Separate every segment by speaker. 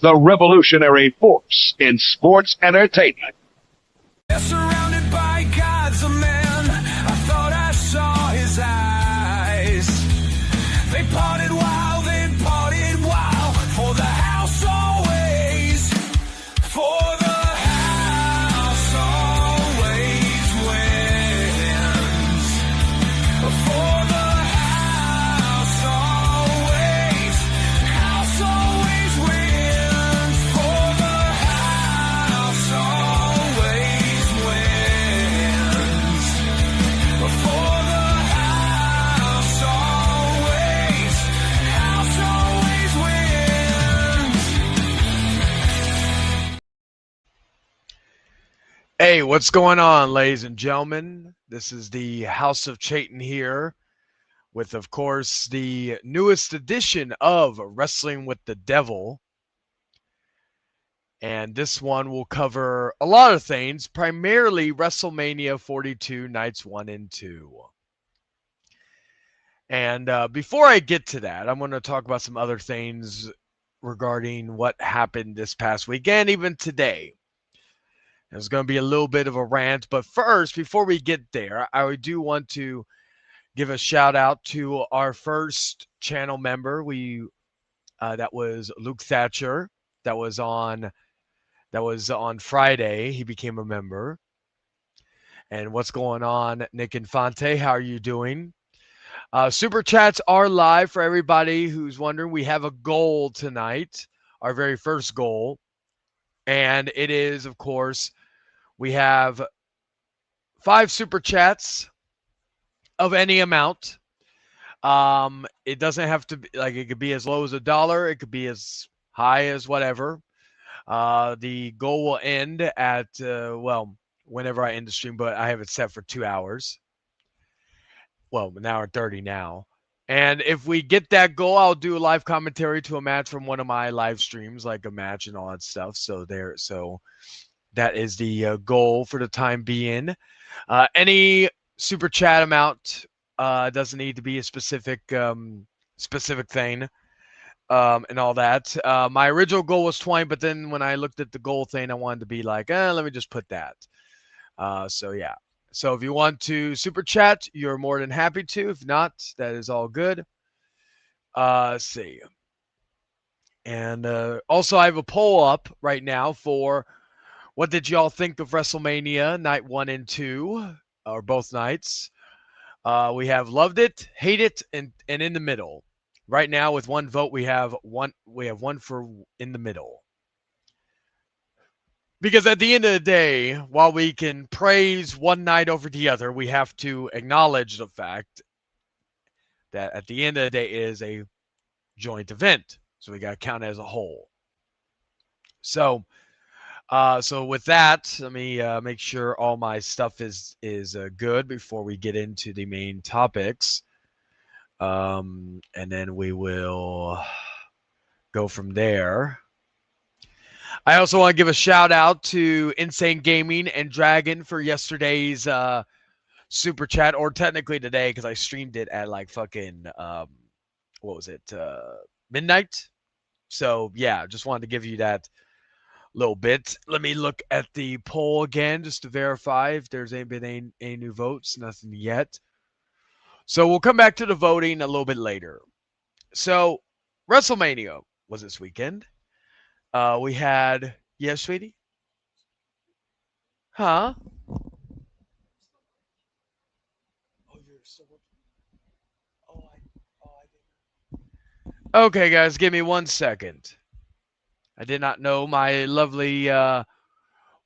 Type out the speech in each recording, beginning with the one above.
Speaker 1: the revolutionary force in sports entertainment.
Speaker 2: Surrounded by gods of men, I thought I saw his eyes. They parted wild, for the house always, for the house always wins. For the house always wins. For the house always wins. For the house always wins.
Speaker 3: Hey, what's going on, ladies and gentlemen? This is the House of Chayton here with, of course, the newest edition of Wrestling with the Devil. And this one will cover a lot of things, primarily WrestleMania 42 nights 1 and 2. And before I get to that, I'm going to talk about some other things regarding what happened this past weekend, even today. There's going to be a little bit of a rant, but first, before we get there, I do want to give a shout out to our first channel member. That was Luke Thatcher. That was on Friday. He became a member. And what's going on, Nick Infante? How are you doing? Super chats are live for everybody who's wondering. We have a goal tonight, our very first goal, and it is, of course, we have 5 super chats of any amount. It doesn't have to be like, it could be as low as $1. It could be as high as whatever. The goal will end at, whenever I end the stream, but I have it set for 2 hours. Well, an hour and 30 now. And if we get that goal, I'll do a live commentary to a match from one of my live streams, like a match and all that stuff. So that is the goal for the time being. Any super chat amount doesn't need to be a specific thing and all that. My original goal was 20, but then when I looked at the goal thing, I wanted to be like, let me just put that. So yeah. So if you want to super chat, you're more than happy to. If not, that is all good. Let's see. And also, I have a poll up right now for what did y'all think of WrestleMania night 1 and 2, or both nights? We have loved it, hate it, and in the middle. Right now, with one vote, we have one for in the middle. Because at the end of the day, while we can praise one night over the other, we have to acknowledge the fact that at the end of the day it is a joint event. So we got to count it as a whole. So with that, let me make sure all my stuff is good before we get into the main topics. And then we will go from there. I also want to give a shout out to Insane Gaming and Dragon for yesterday's super chat, or technically today, because I streamed it at like fucking midnight. So yeah, just wanted to give you that little bit. Let me look at the poll again just to verify if there's been any new votes. Nothing yet. So we'll come back to the voting a little bit later. So WrestleMania was this weekend. We had, yes, sweetie? Huh? Oh, you're still working? I didn't. Okay, guys, give me 1 second. I did not know my lovely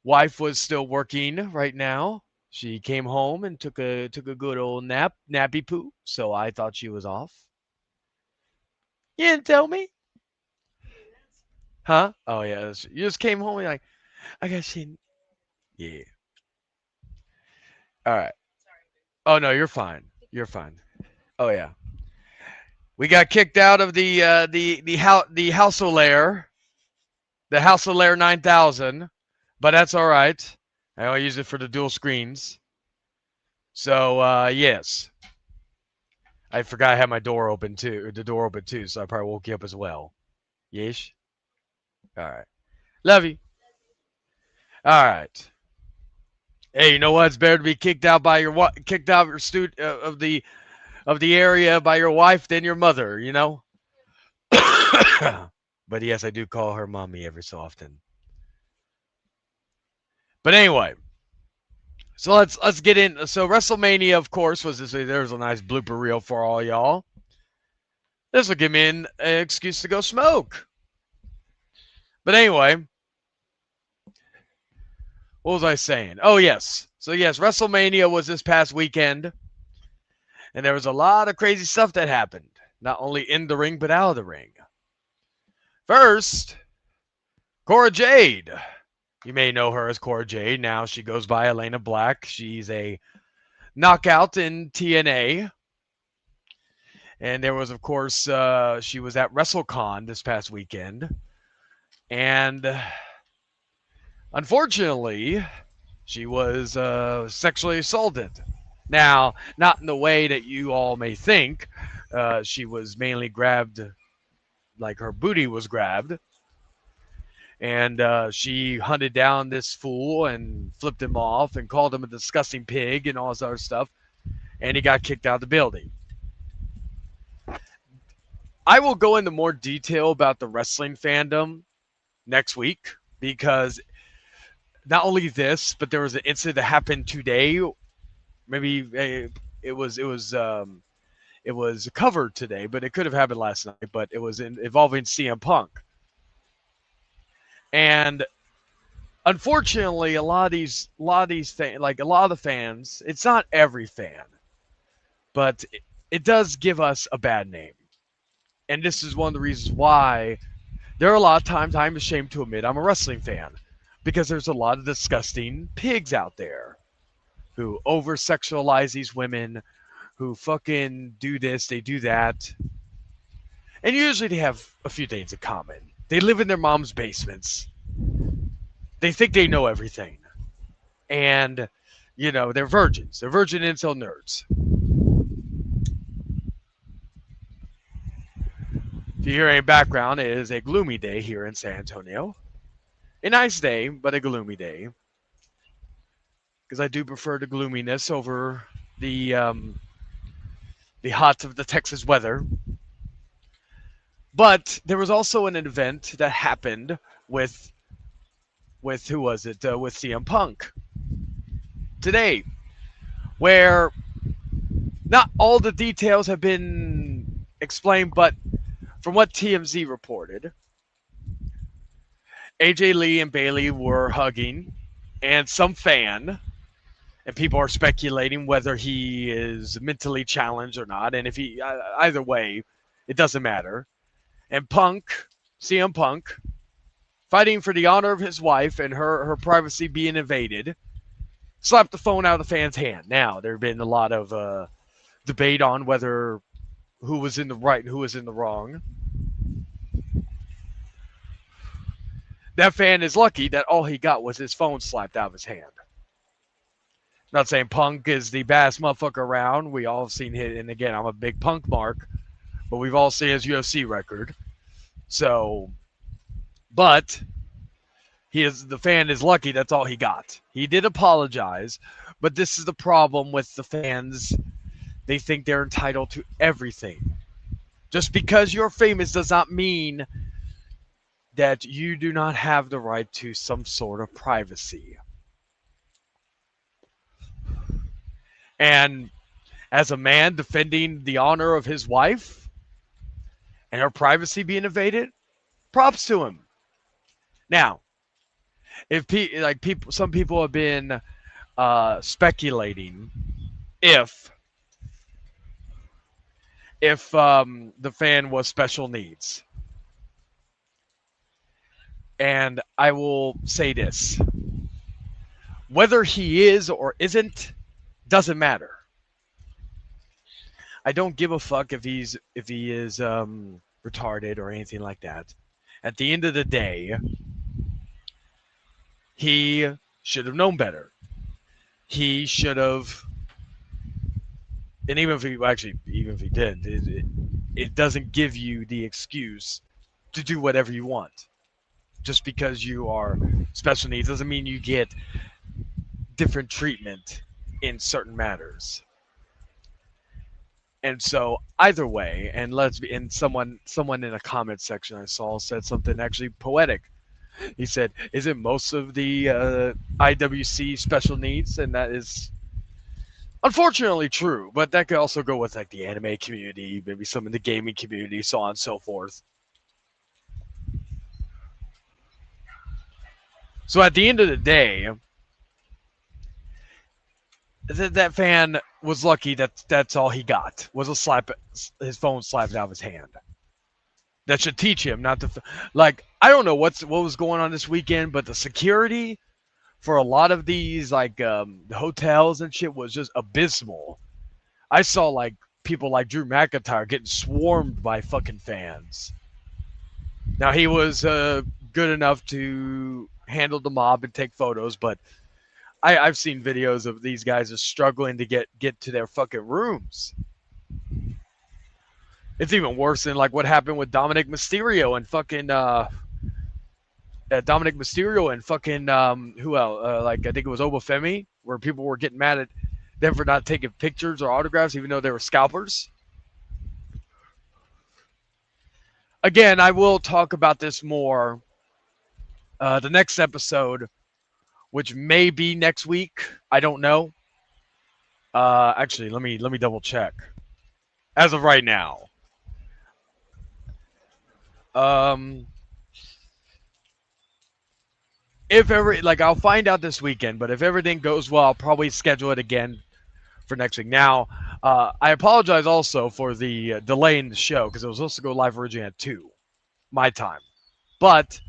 Speaker 3: wife was still working right now. She came home and took a good old nappy poo, so I thought she was off. You didn't tell me? Huh? Oh yeah, you just came home and like, I gotta see. Yeah. All right. Oh no, you're fine. You're fine. Oh yeah. We got kicked out of the House of Lair, the House of Lair 9000, but that's all right. I only use it for the dual screens. So yes, I forgot I had my door open too. The door open too, so I probably woke you up as well. Yes. All right. Love you. All right. Hey, you know what? It's better to be kicked out by your kicked out of your of the area by your wife than your mother. You know. But yes, I do call her mommy every so often. But anyway, so let's get in. So WrestleMania, of course, was this. There's a nice blooper reel for all y'all. This will give me an excuse to go smoke. But anyway, what was I saying? Oh yes. So yes, WrestleMania was this past weekend, and there was a lot of crazy stuff that happened. Not only in the ring, but out of the ring. First, Cora Jade. You may know her as Cora Jade. Now she goes by Elena Black. She's a knockout in TNA. And there was, of course, she was at WrestleCon this past weekend. And unfortunately, she was sexually assaulted. Now, not in the way that you all may think. She was mainly grabbed, like her booty was grabbed. And she hunted down this fool and flipped him off and called him a disgusting pig and all this other stuff. And he got kicked out of the building. I will go into more detail about the wrestling fandom next week because not only this, but there was an incident that happened today. Maybe it was covered today, but it could have happened last night. But it was involving CM Punk. And unfortunately, a lot of these like a lot of the fans, it's not every fan, but it does give us a bad name. And this is one of the reasons why there are a lot of times I'm ashamed to admit I'm a wrestling fan because there's a lot of disgusting pigs out there who over sexualize these women, who fucking do this, they do that. And usually they have a few things in common. They live in their mom's basements. They think they know everything. And, you know, they're virgins. They're virgin incel nerds. If you hear any background, it is a gloomy day here in San Antonio. A nice day, but a gloomy day. Because I do prefer the gloominess over the hot of the Texas weather. But there was also an event that happened with who was it? With CM Punk today, where not all the details have been explained, but from what TMZ reported, AJ Lee and Bailey were hugging, and some fan, and people are speculating whether he is mentally challenged or not, and if he, either way, it doesn't matter. And Punk, CM Punk, fighting for the honor of his wife and her privacy being invaded, slapped the phone out of the fan's hand. Now, there have been a lot of debate on whether who was in the right and who was in the wrong. That fan is lucky that all he got was his phone slapped out of his hand. Not saying Punk is the baddest motherfucker around. We all have seen him, and again, I'm a big Punk mark, but we've all seen his UFC record. So, but the fan is lucky that's all he got. He did apologize, but this is the problem with the fans. They think they're entitled to everything. Just because you're famous does not mean that you do not have the right to some sort of privacy. And as a man defending the honor of his wife and her privacy being invaded, props to him. Now, if some people have been speculating if the fan was special needs. And I will say this. Whether he is or isn't doesn't matter. I don't give a fuck if he is retarded or anything like that. At the end of the day, he should have known better. He should have, and even if he did, it doesn't give you the excuse to do whatever you want. just because you are special needs doesn't mean you get different treatment in certain matters. And so either way, and let's be, and someone in a comment section I saw said something actually poetic. He said, "Isn't most of the IWC special needs?" And that is unfortunately true, but that could also go with like the anime community, maybe some in the gaming community, so on and so forth. So at the end of the day, that fan was lucky that that's all he got was a slap, his phone slapped out of his hand. That should teach him not to like. I don't know what was going on this weekend, but the security for a lot of these like hotels and shit was just abysmal. I saw like people like Drew McIntyre getting swarmed by fucking fans. Now he was good enough to handle the mob and take photos, but I've seen videos of these guys just struggling to get to their fucking rooms. It's even worse than like what happened with Dominic Mysterio and fucking who else? Like I think it was Obafemi, where people were getting mad at them for not taking pictures or autographs, even though they were scalpers. Again, I will talk about this more the next episode, which may be next week. I don't know. Actually, let me double check. As of right now, if ever like I'll find out this weekend, but if everything goes well, I'll probably schedule it again for next week. Now, I apologize also for the delay in the show because it was supposed to go live originally at 2 my time, but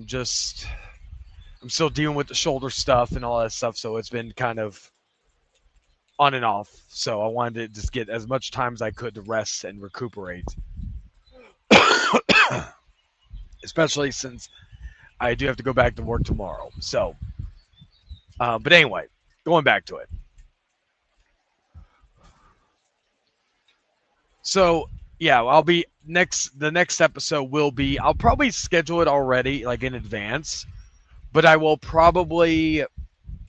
Speaker 3: just I'm still dealing with the shoulder stuff and all that stuff, so it's been kind of on and off. So I wanted to just get as much time as I could to rest and recuperate, especially since I do have to go back to work tomorrow. So, but anyway, going back to it. So yeah, I'll be next. The next episode will be. I'll probably schedule it already, like in advance, but I will probably.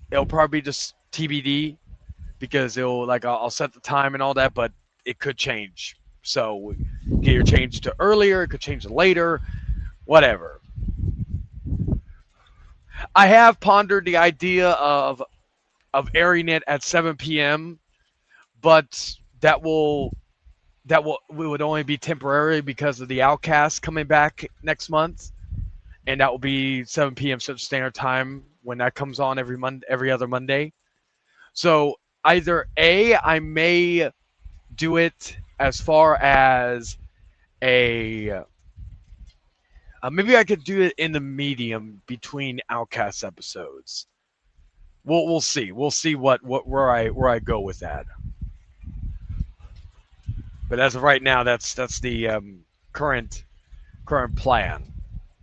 Speaker 3: It'll probably be just TBD because I'll set the time and all that, but it could change. So get your change to earlier. It could change to later. Whatever. I have pondered the idea of airing it at 7 p.m., but we would only be temporary because of the Outcast coming back next month, and that will be 7 p.m. Central Standard Time when that comes on every other Monday. So either I may do it as far as a maybe I could do it in the medium between Outcast episodes. We'll see. We'll see where I go with that. But as of right now, that's the current plan.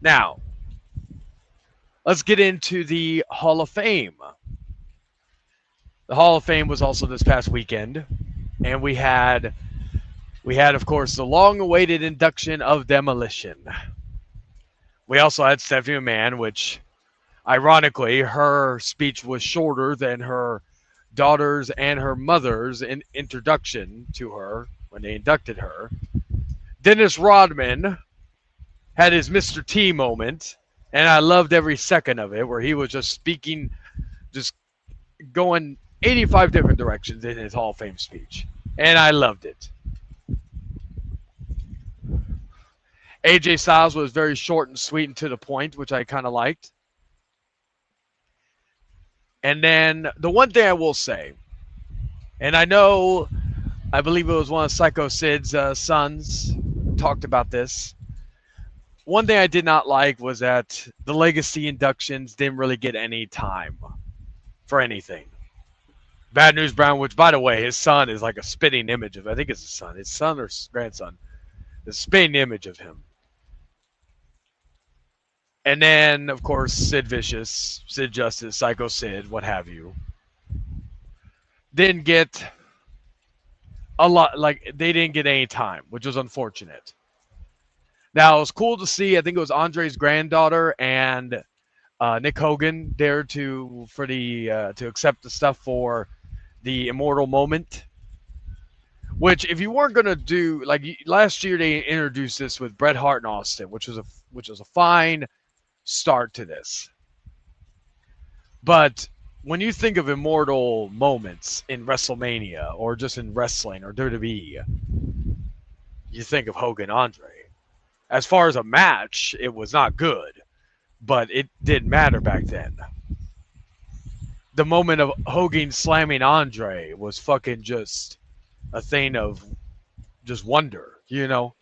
Speaker 3: Now, let's get into the Hall of Fame. The Hall of Fame was also this past weekend, and we had, of course, the long-awaited induction of Demolition. We also had Stephanie McMahon, which, ironically, her speech was shorter than her daughter's and her mother's introduction to her when they inducted her. Dennis Rodman had his Mr. T moment, and I loved every second of it, where he was just speaking, just going 85 different directions in his Hall of Fame speech, and I loved it. AJ Styles was very short and sweet and to the point, which I kind of liked. And then the one thing I will say, and I believe it was one of Psycho Sid's sons talked about this. One thing I did not like was that the Legacy inductions didn't really get any time for anything. Bad News Brown, which, by the way, his son is like a spitting image of, I think it's his son or grandson, the spitting image of him. And then, of course, Sid Vicious, Sid Justice, Psycho Sid, what have you. Didn't get a lot, like, they didn't get any time, which was unfortunate. Now it was cool to see. I think it was Andre's granddaughter and Nick Hogan there to accept the stuff for the immortal moment. Which, if you weren't gonna do like last year, they introduced this with Bret Hart and Austin, which was a fine start to this. But when you think of immortal moments in WrestleMania or just in wrestling or WWE, you think of Hogan Andre. As far as a match, it was not good, but it didn't matter back then. The moment of Hogan slamming Andre was fucking just a thing of just wonder, you know?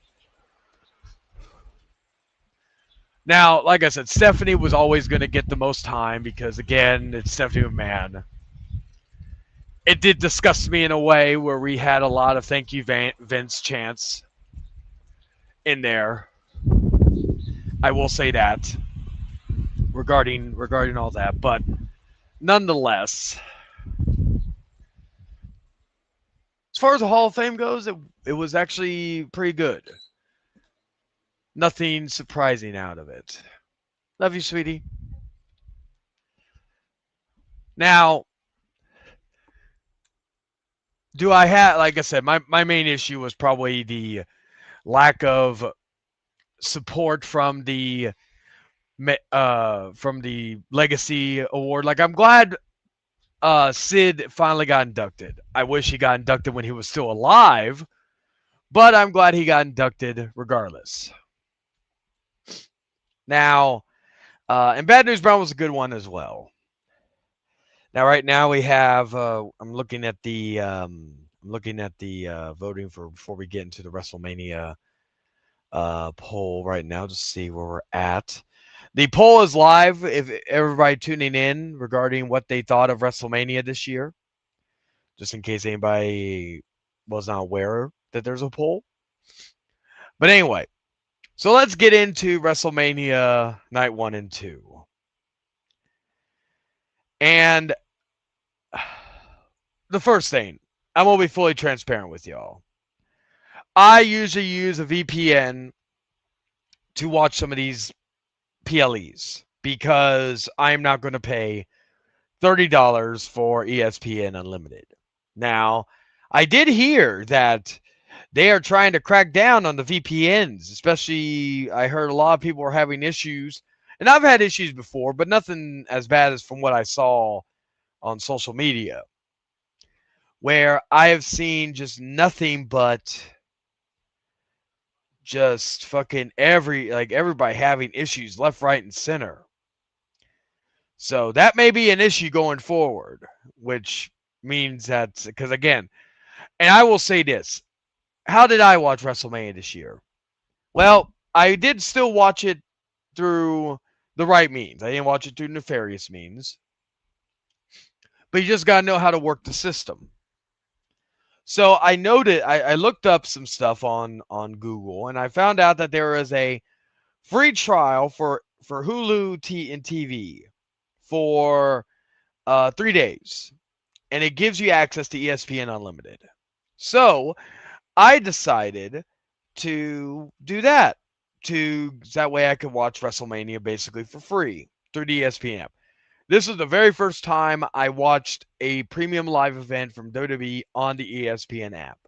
Speaker 3: Now, like I said, Stephanie was always going to get the most time because, again, it's Stephanie McMahon. It did disgust me in a way where we had a lot of thank you Vince chants in there. I will say that regarding all that, but nonetheless, as far as the Hall of Fame goes, it was actually pretty good. Nothing surprising out of it. Love you, sweetie. Now, do I have, like I said, my main issue was probably the lack of support from the Legacy Award. Like, I'm glad Sid finally got inducted. I wish he got inducted when he was still alive, but I'm glad he got inducted regardless. Now, and Bad News Brown was a good one as well. Now, right now we have. I'm looking at the voting for before we get into the WrestleMania poll right now to see where we're at. The poll is live. If everybody tuning in regarding what they thought of WrestleMania this year, just in case anybody was not aware that there's a poll. But anyway, so let's get into WrestleMania night 1 and 2. And the first thing, I'm going to be fully transparent with y'all. I usually use a VPN to watch some of these PLEs because I'm not going to pay $30 for ESPN Unlimited. Now, I did hear that they are trying to crack down on the VPNs, especially I heard a lot of people were having issues, and I've had issues before, but nothing as bad as from what I saw on social media, where I have seen just nothing but just fucking everybody having issues left, right, and center. So that may be an issue going forward, which means that, because again, and I will say this, how did I watch WrestleMania this year? Well, I did still watch it through the right means. I didn't watch it through nefarious means. But you just got to know how to work the system. So I noted, I looked up some stuff on Google, and I found out that there is a free trial for Hulu and TV for 3 days, and it gives you access to ESPN Unlimited. So I decided to do that. That way I could watch WrestleMania basically for free through the ESPN app. This was the very first time I watched a premium live event from WWE on the ESPN app.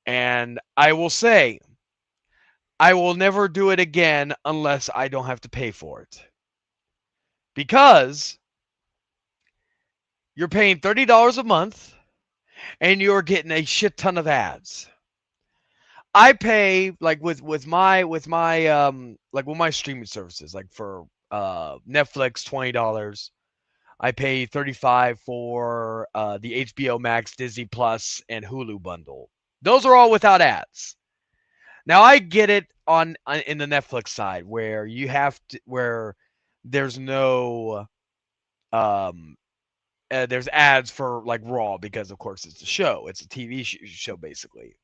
Speaker 3: And I will say, I will never do it again unless I don't have to pay for it. Because you're paying $30 a month and you're getting a shit ton of ads. I pay like with my streaming services, like for Netflix $20. I pay $35 for the HBO Max, Disney Plus, and Hulu bundle. Those are all without ads. Now I get it on in the Netflix side where you have to where there's no there's ads for like Raw because of course it's a show, it's a TV show basically.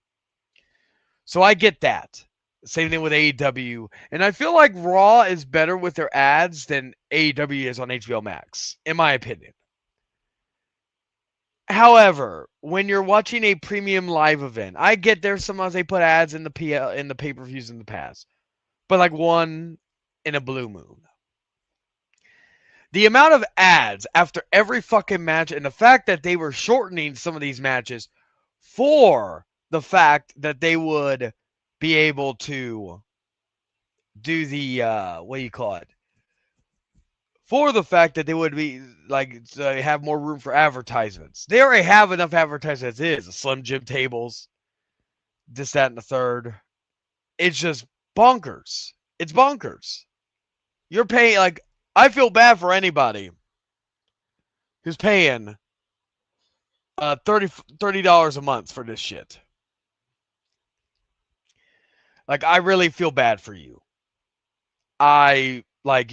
Speaker 3: So I get that. Same thing with AEW. And I feel like Raw is better with their ads than AEW is on HBO Max, in my opinion. However, when you're watching a premium live event, I get there sometimes they put ads in the pay-per-views in the past, but like one in a blue moon. The amount of ads after every fucking match and the fact that they were shortening some of these matches for the fact that they would be able to do the what do you call it? For the fact that they would be like to have more room for advertisements. They already have enough advertisements as is. The Slim Jim tables, this, that, and the third. It's just bonkers. It's bonkers. You're paying like I feel bad for anybody who's paying $30 a month for this shit. Like I really feel bad for you. I like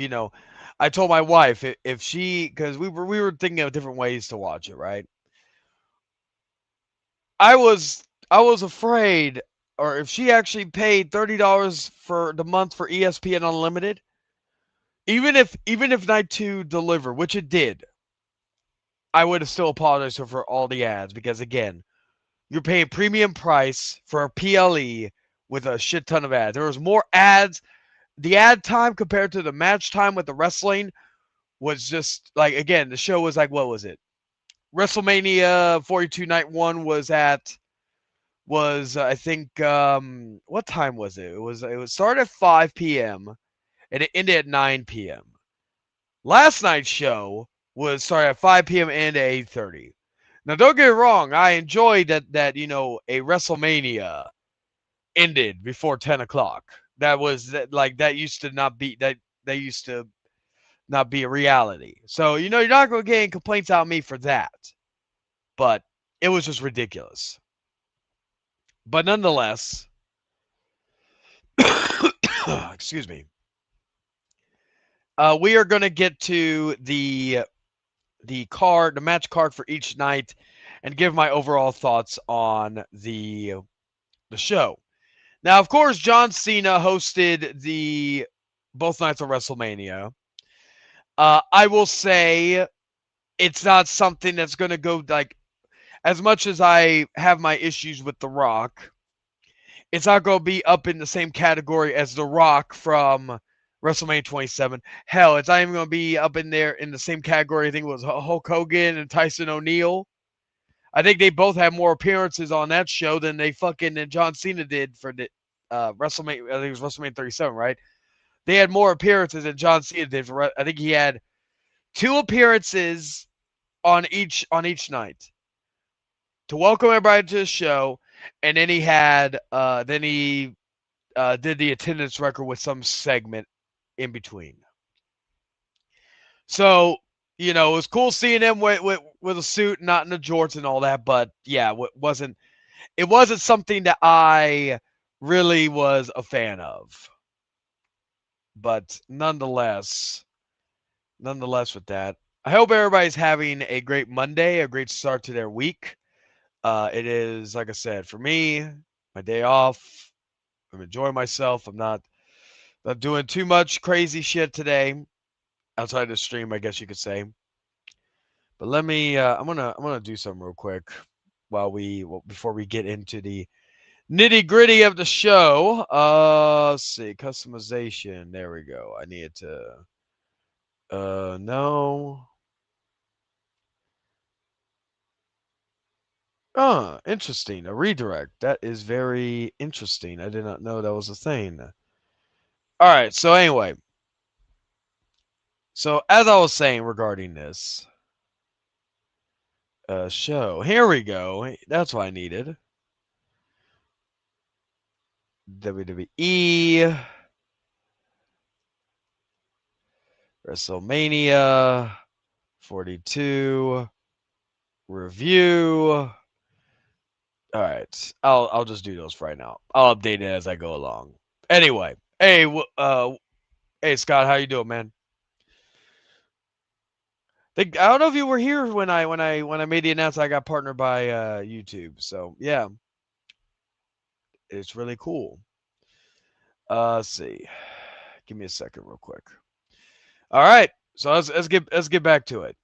Speaker 3: I told my wife if she because we were thinking of different ways to watch it, right? I was afraid, or if she actually paid $30 for the month for ESPN Unlimited, even if Night 2 delivered, which it did, I would have still apologized to her for all the ads because again, you're paying premium price for a PLE with a shit ton of ads. There was more ads. The ad time compared to the match time with the wrestling was just like again, the show was like what was it? WrestleMania 42 night 1 was I think what time was it? It was started at 5 p.m. and it ended at 9 p.m. Last night's show was started at 5 p.m. and at 8:30. Now don't get me wrong, I enjoyed that a WrestleMania ended before 10 o'clock. That was that used to not be that used to not be a reality. So you're not going to get any complaints out of me for that. But it was just ridiculous. But nonetheless, excuse me. We are going to get to the match card for each night, and give my overall thoughts on the show. Now, of course, John Cena hosted the both nights of WrestleMania. I will say it's not something that's going to go like as much as I have my issues with The Rock. It's not going to be up in the same category as The Rock from WrestleMania 27. Hell, it's not even going to be up in there in the same category. I think it was Hulk Hogan and Tyson O'Neil. I think they both had more appearances on that show than John Cena did for the WrestleMania. I think it was WrestleMania 37, right? They had more appearances than John Cena did. I think he had 2 appearances on each night to welcome everybody to the show, and then he did the attendance record with some segment in between. So it was cool seeing him with a suit, not in the jorts and all that. But yeah, it wasn't something that I really was a fan of. But nonetheless, with that, I hope everybody's having a great Monday, a great start to their week. It is, like I said, for me, my day off. I'm enjoying myself. I'm not doing too much crazy shit today outside the stream, I guess you could say. But let me. I'm gonna do something real quick before we get into the nitty gritty of the show. Let's see, customization. There we go. I need to. No. Interesting. A redirect. That is very interesting. I did not know that was a thing. All right. So anyway. So as I was saying regarding this show, here we go. That's what I needed. WWE WrestleMania 42 review. All right, I'll just do those right now. I'll update it as I go along. Anyway, hey Scott, how you doing, man? I don't know if you were here when I made the announcement I got partnered by YouTube. So yeah, it's really cool. Let's see. Give me a second, real quick. All right, so let's get back to it.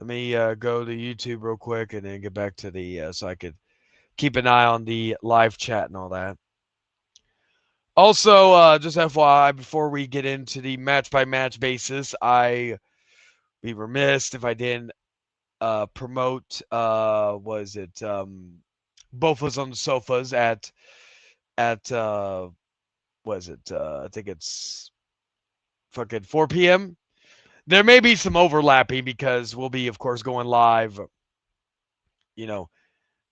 Speaker 3: Let me go to YouTube real quick and then get back to the so I could keep an eye on the live chat and all that. Also, just FYI, before we get into the match by match basis, I be remiss if I didn't promote was it both was on the sofas at was it I think it's fucking 4 p.m. There may be some overlapping because we'll be of course going live, you know,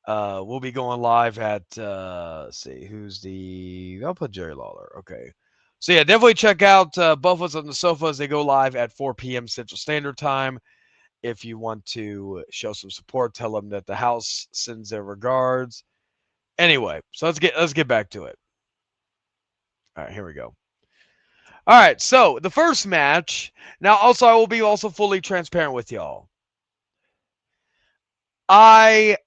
Speaker 3: we'll be going live at let's see who's the I'll put Jerry Lawler. Okay. So yeah, definitely check out both of us on the sofas. They go live at 4 p.m. Central Standard Time. If you want to show some support, tell them that the house sends their regards. Anyway, so let's get back to it. All right, here we go. All right, so the first match. Now, also, I will be also fully transparent with y'all. There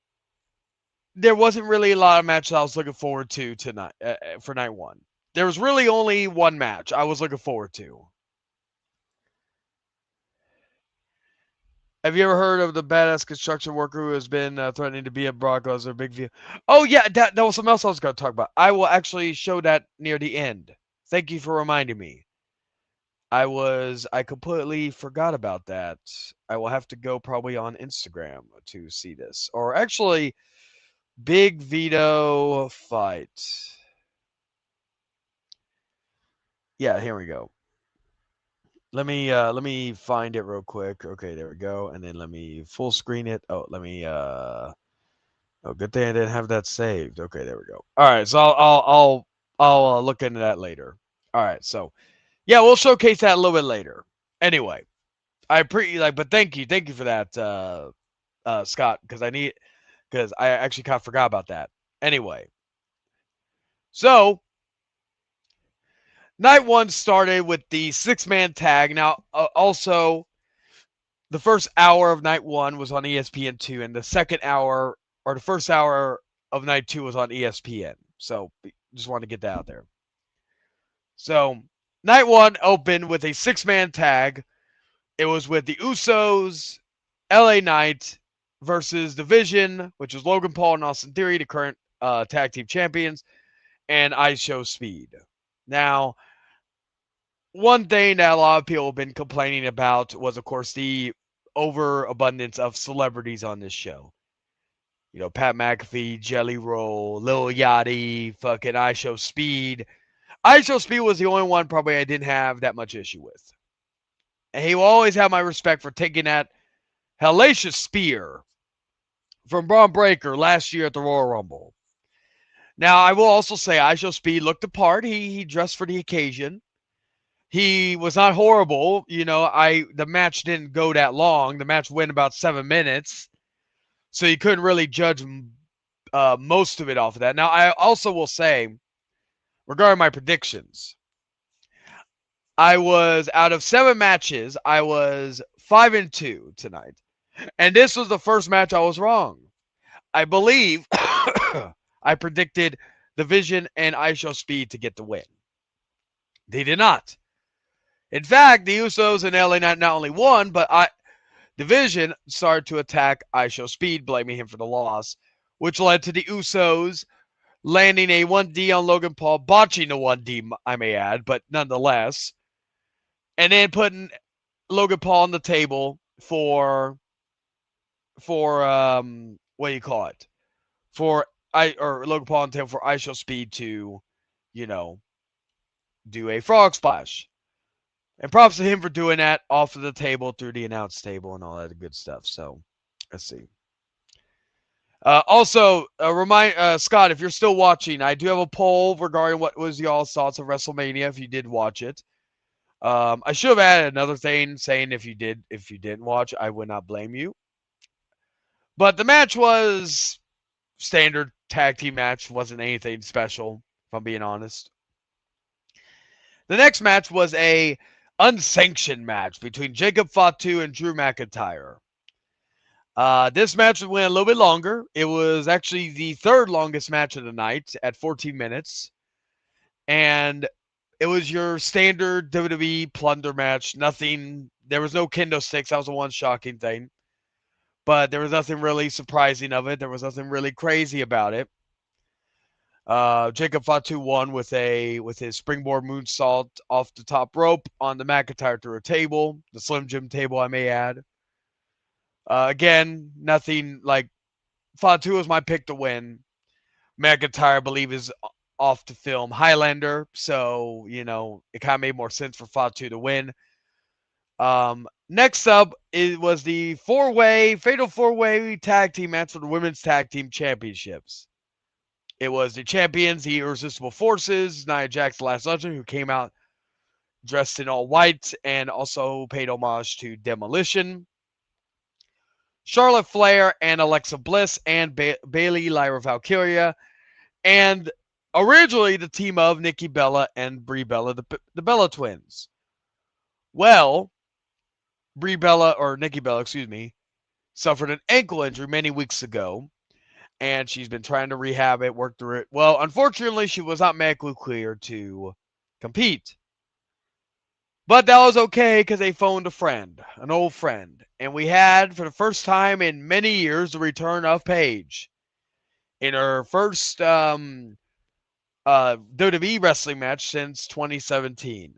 Speaker 3: wasn't really a lot of matches I was looking forward to tonight for night one. There was really only one match I was looking forward to. Have you ever heard of the badass construction worker who has been threatening to be a Brock Lesnar big view? Oh yeah, that was something else I was going to talk about. I will actually show that near the end. Thank you for reminding me. I completely forgot about that. I will have to go probably on Instagram to see this. Or actually, Big Vito fight. Yeah, here we go. Let me find it real quick. Okay, there we go. And then let me full screen it. Oh, let me oh, good thing I didn't have that saved. Okay, there we go. All right, so I'll look into that later. All right, so yeah, we'll showcase that a little bit later. Anyway, but thank you for that, Scott, because I actually kind of forgot about that. Anyway, so night one started with the 6-man tag. Now, also the first hour of night one was on ESPN2, and the second hour or the first hour of night two was on ESPN. So just want to get that out there. So night one opened with a 6-man tag. It was with the Usos, LA Knight versus Division, which is Logan Paul and Austin Theory, the current tag team champions, and I Show Speed. Now, one thing that a lot of people have been complaining about was, of course, the overabundance of celebrities on this show. You know, Pat McAfee, Jelly Roll, Lil Yachty, fucking I Show Speed. I Show Speed was the only one probably I didn't have that much issue with. And he will always have my respect for taking that hellacious spear from Braun Breaker last year at the Royal Rumble. Now, I will also say I Show Speed looked the part. He dressed for the occasion. He was not horrible. You know, the match didn't go that long. The match went about 7 minutes. So you couldn't really judge most of it off of that. Now, I also will say, regarding my predictions, I was out of 7 matches, I was 5-2 tonight. And this was the first match I was wrong. I believe I predicted Division and I Show Speed to get the win. They did not. In fact, the Usos and LA Knight not only won, but Division started to attack I Show Speed, blaming him for the loss, which led to the Usos landing a 1D on Logan Paul, botching the 1D, I may add, but nonetheless, and then putting Logan Paul on the table for what do you call it? Logan Paul on the table for I Show Speed to, you know, do a frog splash. And props to him for doing that off of the table through the announce table and all that good stuff. So, let's see. Also, remind Scott, if you're still watching, I do have a poll regarding what was y'all's thoughts of WrestleMania if you did watch it. I should have added another thing saying if you didn't watch, I would not blame you. But the match was standard tag team match, wasn't anything special, if I'm being honest. The next match was a unsanctioned match between Jacob Fatu and Drew McIntyre. This match went a little bit longer. It was actually the third longest match of the night at 14 minutes. And it was your standard WWE plunder match. Nothing. There was no kendo sticks. That was the one shocking thing. but there was nothing really surprising of it. There was nothing really crazy about it. Jacob Fatu won with his springboard moonsault off the top rope on the McIntyre through a table, the Slim Jim table, I may add. Again, nothing like Fatu was my pick to win. McIntyre, I believe, is off to film Highlander, so it kind of made more sense for Fatu to win. Next up, it was the fatal four-way tag team match for the women's tag team championships. It was the champions, the Irresistible Forces, Nia Jax, the Last Legend, who came out dressed in all white and also paid homage to Demolition. Charlotte Flair and Alexa Bliss and Bayley, Lyra Valkyria, and originally the team of Nikki Bella and Brie Bella, the Bella twins. Well, Nikki Bella, suffered an ankle injury many weeks ago, and she's been trying to rehab it, work through it. Well, unfortunately, she was not medically cleared to compete. But that was okay because they phoned a friend, an old friend. And we had, for the first time in many years, the return of Paige in her first WWE wrestling match since 2017.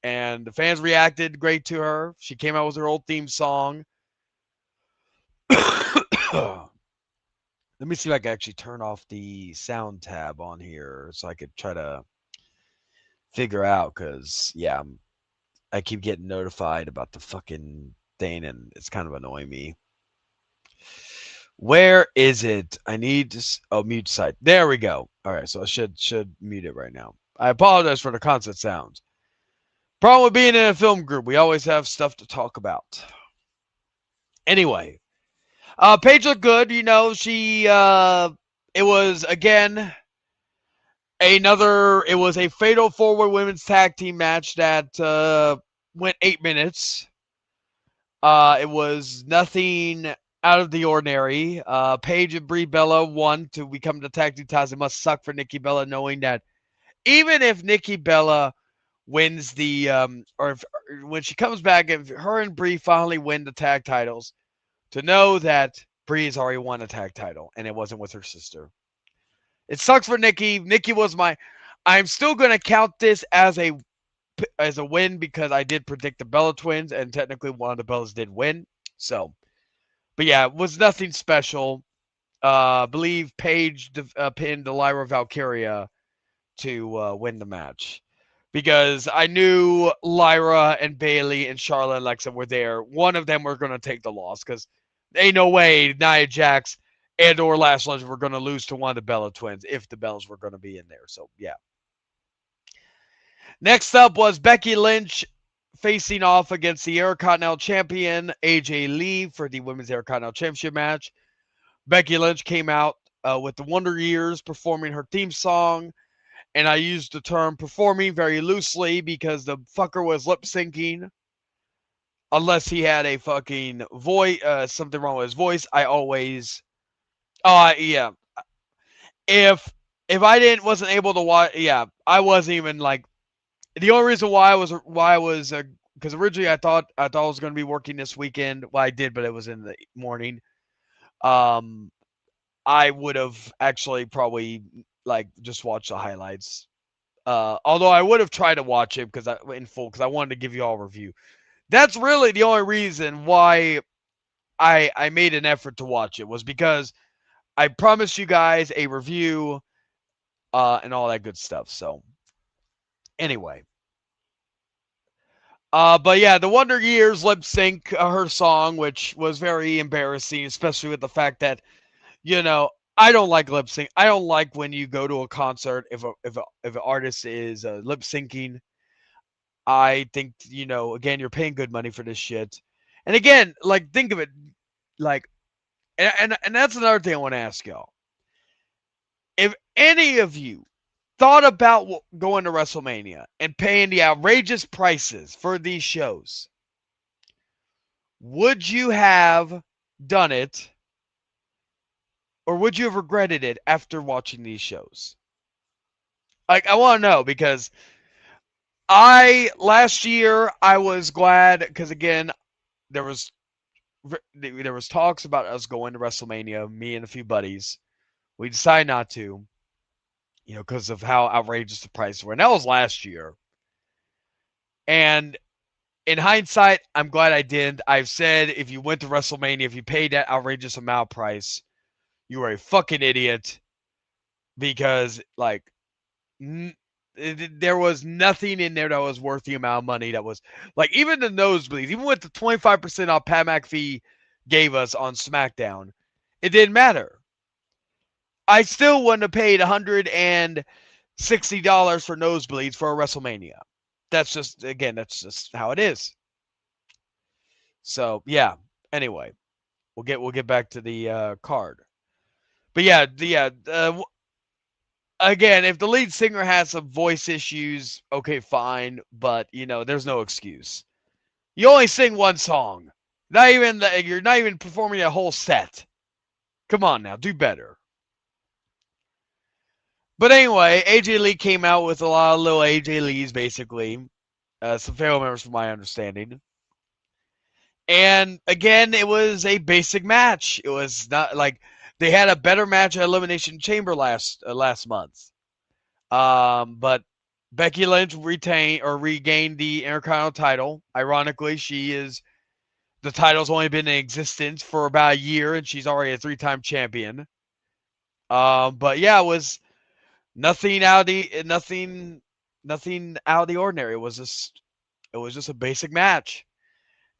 Speaker 3: And the fans reacted great to her. She came out with her old theme song. Let me see if I can actually turn off the sound tab on here so I could try to figure out, because, yeah, I keep getting notified about the fucking thing, and it's kind of annoying me. Where is it? I need to. Mute site. There we go. All right, so I should mute it right now. I apologize for the constant sounds. Problem with being in a film group, we always have stuff to talk about. Anyway, Paige looked good. She it was again it was a fatal four-way women's tag team match that went 8 minutes. It was nothing out of the ordinary. Paige and Brie Bella won to become the tag team titles. It must suck for Nikki Bella knowing that even if Nikki Bella wins when she comes back, if her and Brie finally win the tag titles, to know that Brie has already won a tag title and it wasn't with her sister. It sucks for Nikki. Nikki was I'm still going to count this as a win because I did predict the Bella twins, and technically one of the Bellas did win. So, but yeah, it was nothing special. I believe Paige pinned Lyra Valkyria to win the match, because I knew Lyra and Bayley and Charlotte and Alexa were there. One of them were going to take the loss, because ain't no way Nia Jax and or Last Legend were going to lose to one of the Bella twins if the Bellas were going to be in there. So, yeah. Next up was Becky Lynch facing off against the Intercontinental Champion AJ Lee for the Women's Intercontinental Championship match. Becky Lynch came out with the Wonder Years performing her theme song, and I used the term performing very loosely because the fucker was lip syncing. Unless he had a fucking voice, something wrong with his voice, I always, yeah. If I wasn't able to watch, yeah, I wasn't even like. The only reason why I was because originally I thought I was going to be working this weekend. Well, I did, but it was in the morning. I would have actually probably just watched the highlights. Although I would have tried to watch it in full because I wanted to give you all a review. That's really the only reason why I made an effort to watch it, was because I promised you guys a review and all that good stuff. So anyway. But yeah, the Wonder Years lip sync her song, which was very embarrassing, especially with the fact that, I don't like lip sync. I don't like when you go to a concert if an artist is lip syncing. I think, again, you're paying good money for this shit. And again, think of it, and that's another thing I want to ask y'all. If any of you thought about going to WrestleMania and paying the outrageous prices for these shows, would you have done it, or would you have regretted it after watching these shows? I want to know, because last year I was glad, because again, there was there was talks about us going to WrestleMania, me and a few buddies. We decided not to, because of how outrageous the prices were. And that was last year. And in hindsight, I'm glad I didn't. I've said if you went to WrestleMania, if you paid that outrageous amount price, you were a fucking idiot because there was nothing in there that was worth the amount of money that was like even the nosebleeds, even with the 25% off Pat McAfee gave us on SmackDown, it didn't matter. I still wouldn't have paid $160 for nosebleeds for a WrestleMania. That's just how it is. So yeah. Anyway, we'll get back to the card. But again, if the lead singer has some voice issues, okay, fine. But there's no excuse. You only sing one song. You're not even performing a whole set. Come on now, do better. But anyway, AJ Lee came out with a lot of little AJ Lees, basically. Some family members, from my understanding. And again, it was a basic match. It was not like they had a better match at Elimination Chamber last month. But Becky Lynch regained the Intercontinental title. Ironically, the title's only been in existence for about a year, and she's already a 3-time champion. But yeah, it was nothing out of the ordinary. It was just a basic match.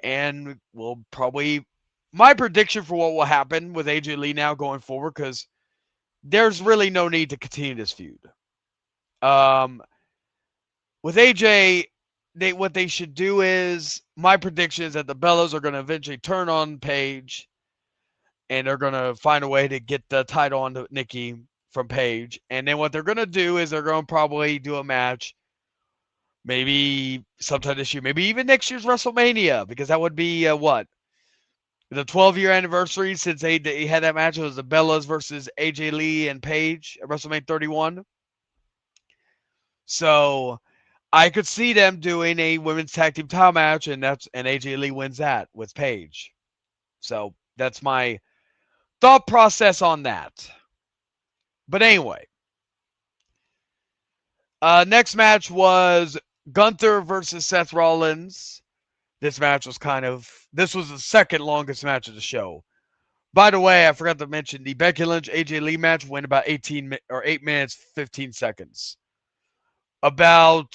Speaker 3: And my prediction for what will happen with AJ Lee now going forward, because there's really no need to continue this feud. With AJ, what they should do is, my prediction is that the Bellas are going to eventually turn on Paige, and they're going to find a way to get the title onto Nikki from Paige. And then what they're going to do is they're going to probably do a match maybe sometime this year, maybe even next year's WrestleMania, because that would be the 12-year anniversary since they had that match. It was the Bellas versus AJ Lee and Paige at WrestleMania 31. So I could see them doing a women's tag team title match, and AJ Lee wins that with Paige. So that's my thought process on that. But anyway, next match was Gunther versus Seth Rollins. This was the second longest match of the show. By the way, I forgot to mention the Becky Lynch AJ Lee match went about 8 minutes 15 seconds. About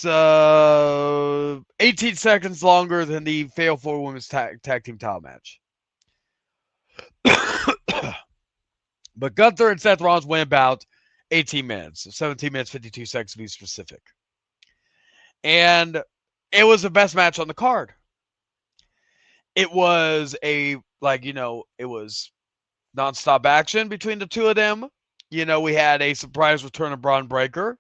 Speaker 3: 18 seconds longer than the Fatal 4 Women's tag team title match. But Gunther and Seth Rollins went about 18 minutes, 17 minutes 52 seconds to be specific. And it was the best match on the card. It was it was nonstop action between the two of them. We had a surprise return of Braun Breaker.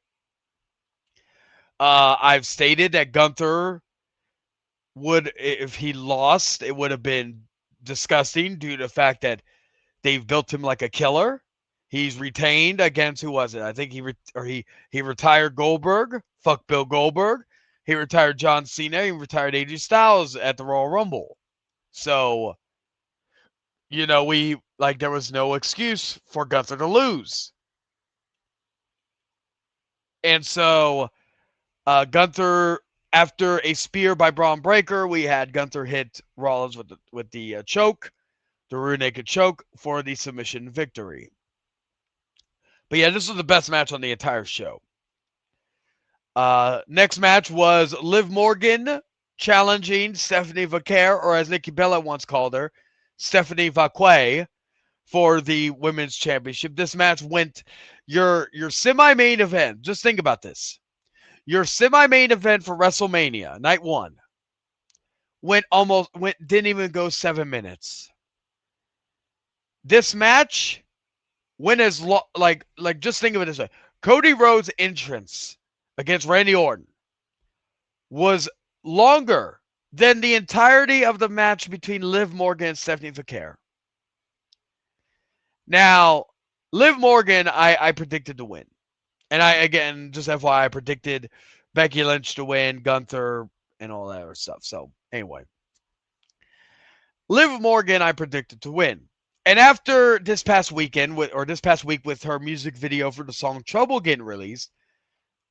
Speaker 3: I've stated that Gunther if he lost, it would have been disgusting due to the fact that they've built him like a killer. He's retained against, who was it? I think he retired Goldberg. Fuck Bill Goldberg. He retired John Cena. He retired AJ Styles at the Royal Rumble. So, there was no excuse for Gunther to lose. And so, Gunther, after a spear by Braun Breaker, we had Gunther hit Rollins with the choke, the rear naked choke for the submission victory. But yeah, this was the best match on the entire show. Next match was Liv Morgan challenging Stephanie Vaquer, or as Nikki Bella once called her, Stephanie Vaquer, for the women's championship. This match went your semi-main event. Just think about this. Your semi-main event for WrestleMania, night 1, didn't even go 7 minutes. This match went as just think of it this way. Cody Rhodes' entrance against Randy Orton was longer than the entirety of the match between Liv Morgan and Stephanie Vaquer. Now, Liv Morgan, I predicted to win. And again, just FYI, I predicted Becky Lynch to win, Gunther, and all that other stuff. So, anyway. Liv Morgan, I predicted to win. And after this past weekend, this past week with her music video for the song Trouble getting released,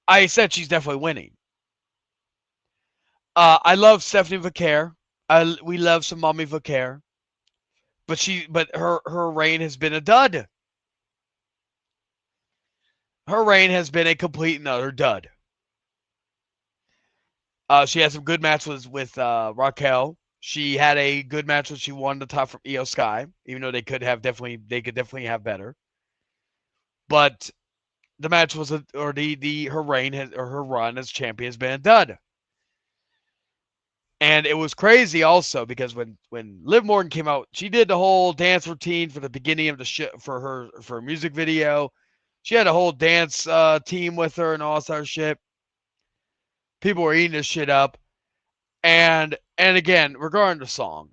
Speaker 3: I said she's definitely winning. I love Stephanie Vaquer. We love some Mommy Vaquer. But her reign has been a dud. Her reign has been a complete and utter dud. She had some good matches with Raquel. She had a good match when she won the top from Io Sky, even though they could definitely have better. But the match was her reign her run as champion has been a dud. And it was crazy also because when Liv Morgan came out, she did the whole dance routine for the beginning of the show for her music video. She had a whole dance team with her and all that sort of shit. People were eating this shit up. And again, regarding the song,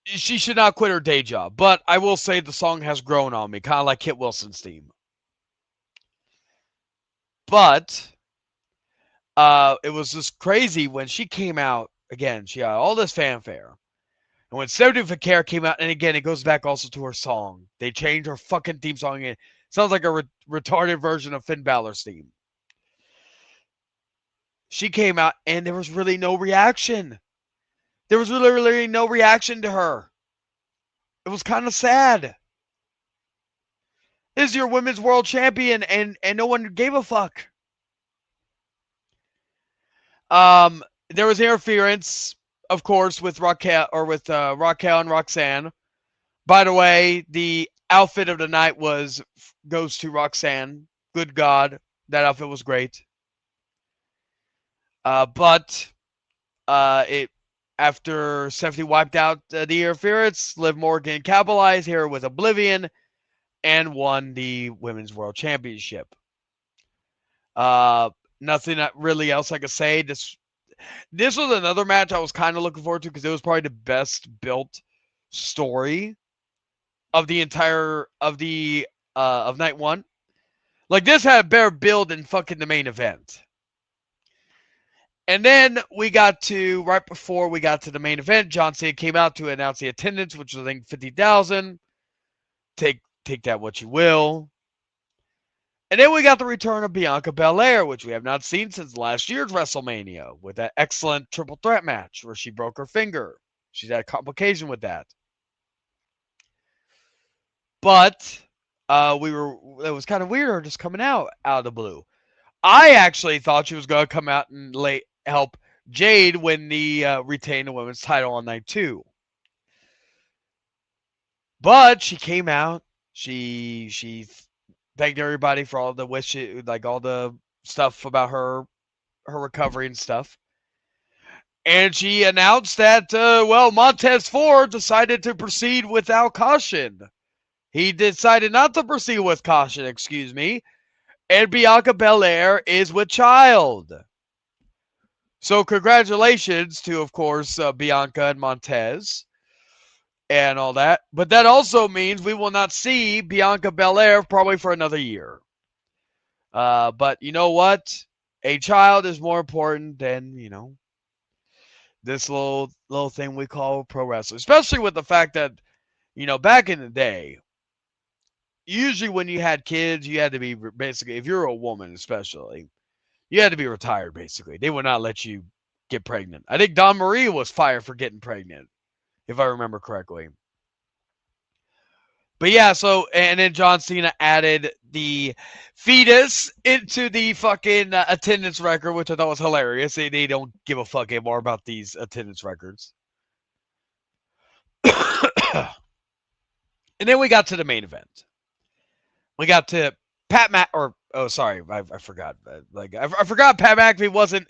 Speaker 3: she should not quit her day job. But I will say the song has grown on me, kind of like Kit Wilson's theme. But it was just crazy when she came out. Again, she had all this fanfare. And when Stephanie Vaquer came out, and again, it goes back also to her song. They changed her fucking theme song. It sounds like a retarded version of Finn Balor's theme. She came out, and there was really no reaction. There was really no reaction to her. It was kind of sad. This is your women's world champion, and no one gave a fuck. There was interference, of course, with Raquel and Roxanne. By the way, the outfit of the night goes to Roxanne. Good God, that outfit was great. But after Stephanie wiped out the interference, Liv Morgan capitalized here with Oblivion and won the Women's World Championship. Nothing really else I could say. This was another match I was kind of looking forward to because it was probably the best built story of the entire of night one. Like this had a better build than fucking the main event. And then right before we got to the main event, John Cena came out to announce the attendance, which was I think 50,000. Take that what you will. And then we got the return of Bianca Belair, which we have not seen since last year's WrestleMania, with that excellent triple threat match where she broke her finger. She's had a complication with that. But it was kind of weird her just coming out of the blue. I actually thought she was going to come out and help Jade win retain the women's title on night 2. But she came out. She thanked everybody for all the wishes, like all the stuff about her recovery and stuff. And she announced that, Montez Ford decided to proceed without caution. He decided not to proceed with caution, excuse me. And Bianca Belair is with child. So congratulations to, of course, Bianca and Montez and all that. But that also means we will not see Bianca Belair probably for another year. But you know what? A child is more important than, this little thing we call pro wrestling. Especially with the fact that, back in the day, usually when you had kids, you had to be basically, if you're a woman especially, you had to be retired basically. They would not let you get pregnant. I think Dawn Marie was fired for getting pregnant, if I remember correctly. But yeah, and then John Cena added the fetus into the fucking attendance record, which I thought was hilarious. They don't give a fuck anymore about these attendance records. And then we got to the main event. We got to Pat I forgot. I forgot Pat McAfee wasn't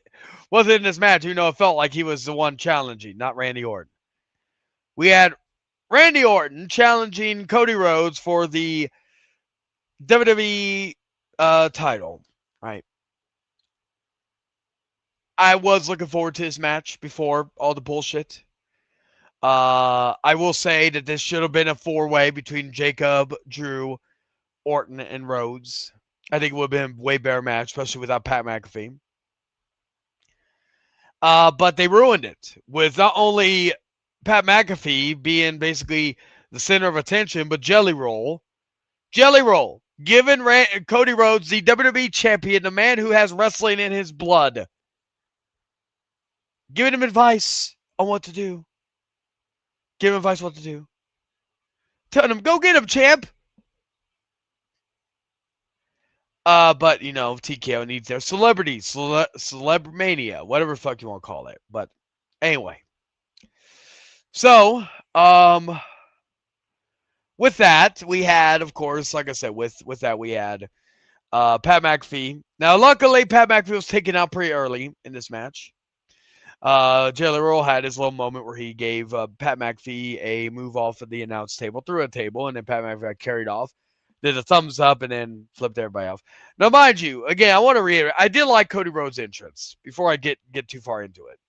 Speaker 3: in this match. It felt like he was the one challenging, not Randy Orton. We had Randy Orton challenging Cody Rhodes for the WWE title. Right. I was looking forward to this match before all the bullshit. I will say that this should have been a 4-way between Jacob, Drew, Orton, and Rhodes. I think it would have been a way better match, especially without Pat McAfee. But they ruined it with not only Pat McAfee being basically the center of attention, but Jelly Roll. Jelly Roll, giving Cody Rhodes, the WWE champion, the man who has wrestling in his blood, giving him advice on what to do. Giving him advice what to do. Telling him, go get him, champ. But you know, TKO needs their celebrity, celebmania, whatever the fuck you want to call it. But anyway, so with that we had, of course, like I said, with that we had Pat McAfee. Now, luckily, Pat McAfee was taken out pretty early in this match. Jelly Roll had his little moment where he gave Pat McAfee a move off of the announce table, through a table, and then Pat McAfee got carried off. Did a thumbs up and then flipped everybody off. Now, mind you, again, I want to reiterate, I did like Cody Rhodes' entrance before I get too far into it.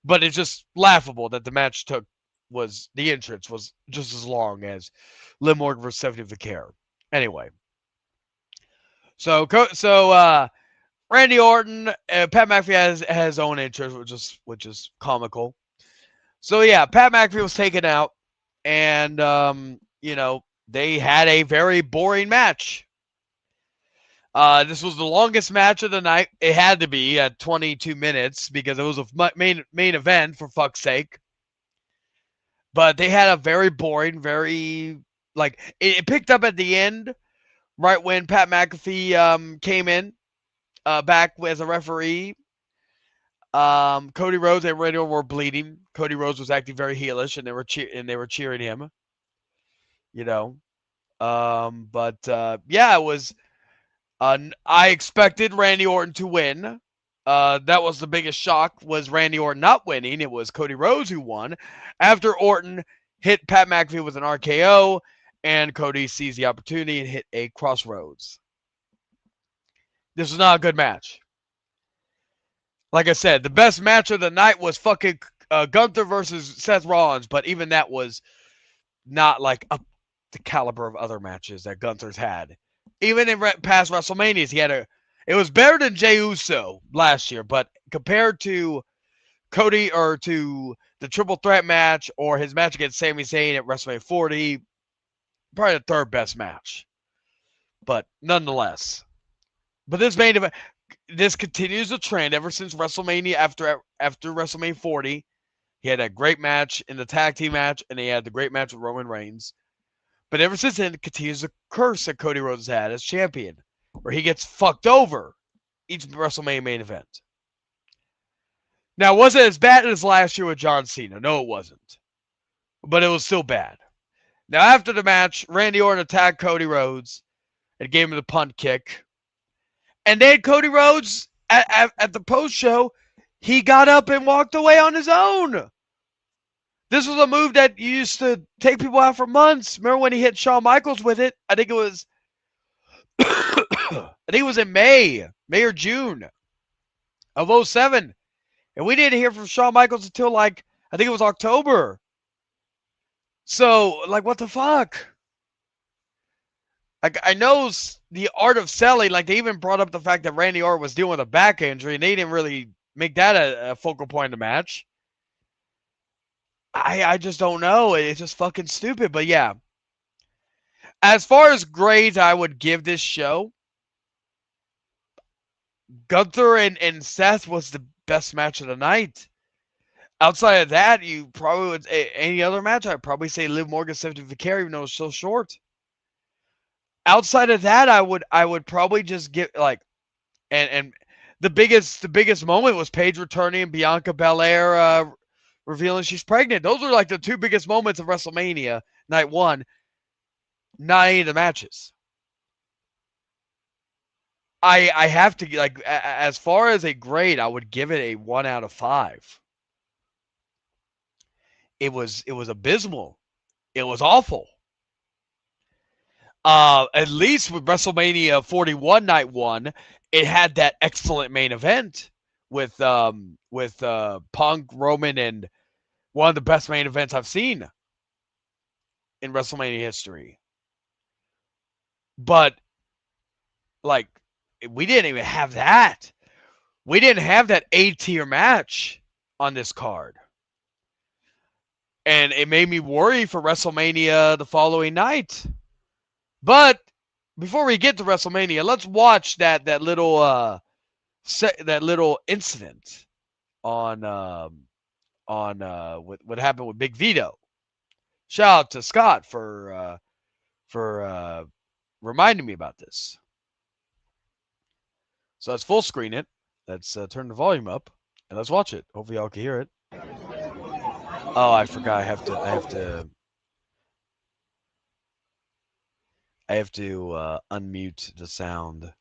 Speaker 3: But it's just laughable that the match the entrance was just as long as Liv Morgan versus Stephanie Vicaire. Anyway. So Randy Orton, Pat McAfee has his own entrance, which is comical. So yeah, Pat McAfee was taken out, and you know, they had a very boring match. This was the longest match of the night. It had to be at 22 minutes because it was a main event, for fuck's sake. But they had a very boring, it picked up at the end, right when Pat McAfee came in back as a referee. Cody Rhodes and Randy Orton were bleeding. Cody Rhodes was acting very heelish, and they were cheering him. You know, but yeah, it was. I expected Randy Orton to win. That was the biggest shock, was Randy Orton not winning. It was Cody Rhodes who won after Orton hit Pat McAfee with an RKO, and Cody sees the opportunity and hit a crossroads. This was not a good match. Like I said, the best match of the night was fucking Gunther versus Seth Rollins, but even that was not like up the caliber of other matches that Gunther's had. Even in past WrestleManias, it was better than Jey Uso last year, but compared to Cody or to the triple threat match or his match against Sami Zayn at WrestleMania 40, probably the third best match. But nonetheless. But this main event, this continues the trend ever since WrestleMania, after WrestleMania 40. He had a great match in the tag team match, and he had the great match with Roman Reigns. But ever since then, it continues the curse that Cody Rhodes had as champion, where he gets fucked over each WrestleMania main event. Now, was it as bad as last year with John Cena? No, it wasn't. But it was still bad. Now, after the match, Randy Orton attacked Cody Rhodes and gave him the punt kick. And then Cody Rhodes, at the post-show, he got up and walked away on his own. This was a move that used to take people out for months. Remember when he hit Shawn Michaels with it? I think it was in May or June of 2007. And we didn't hear from Shawn Michaels until I think it was October. So, what the fuck? I know the art of selling, they even brought up the fact that Randy Orton was dealing with a back injury, and they didn't really make that a focal point of the match. I just don't know. It's just fucking stupid. But yeah. As far as grades I would give this show, Gunther and Seth was the best match of the night. Outside of that, you probably would, any other match, I'd probably say Liv Morgan, Stephanie Vicaire, even though it's so short. Outside of that, I would probably just get and the biggest moment was Paige returning and Bianca Belair revealing she's pregnant. Those are the two biggest moments of WrestleMania night one, not any of the matches. I have to, as far as a grade, I would give it a 1 out of 5. It was abysmal. It was awful. At least with WrestleMania 41 night one, it had that excellent main event with Punk, Roman, and one of the best main events I've seen in WrestleMania history. But we didn't even have that. we didn't have that A-tier match on this card. And it made me worry for WrestleMania the following night. But before we get to WrestleMania, let's watch that little incident on what happened with Big Vito. Shout out to Scott for reminding me about this. So let's full screen it. Let's turn the volume up and let's watch it. Hopefully y'all can hear it. Oh, I forgot. I have to unmute the sound.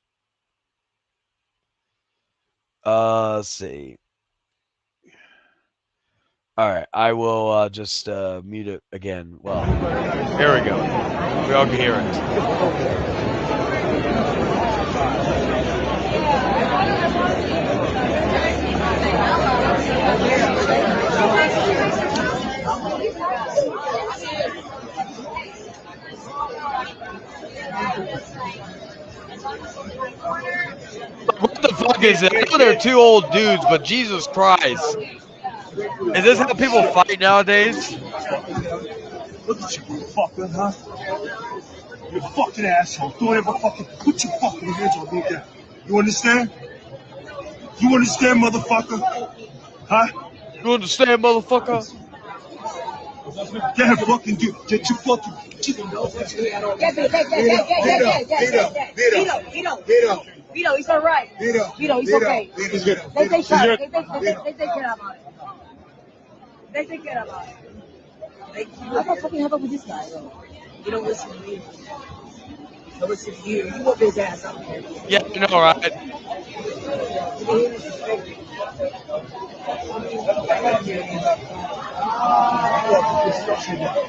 Speaker 3: Let's see. All right, I will just mute it again. Well, here we go. We all can hear it. What the fuck is it? I know they're two old dudes, but Jesus Christ. Is this how people fight nowadays?
Speaker 4: Look at you, motherfucker, huh? You're a fucking asshole. Don't ever fucking put your fucking hands on me again. You understand? You understand, motherfucker? Huh?
Speaker 3: You understand, motherfucker?
Speaker 4: Get her fucking do. Get your fucking.
Speaker 5: Vito, he's all right. Vito, he's okay. They take care of it. They take care of it. I don't fucking have up with this guy, though. You don't listen to me. You don't listen to you. You whoop his ass up there.
Speaker 3: Yeah, you know, right?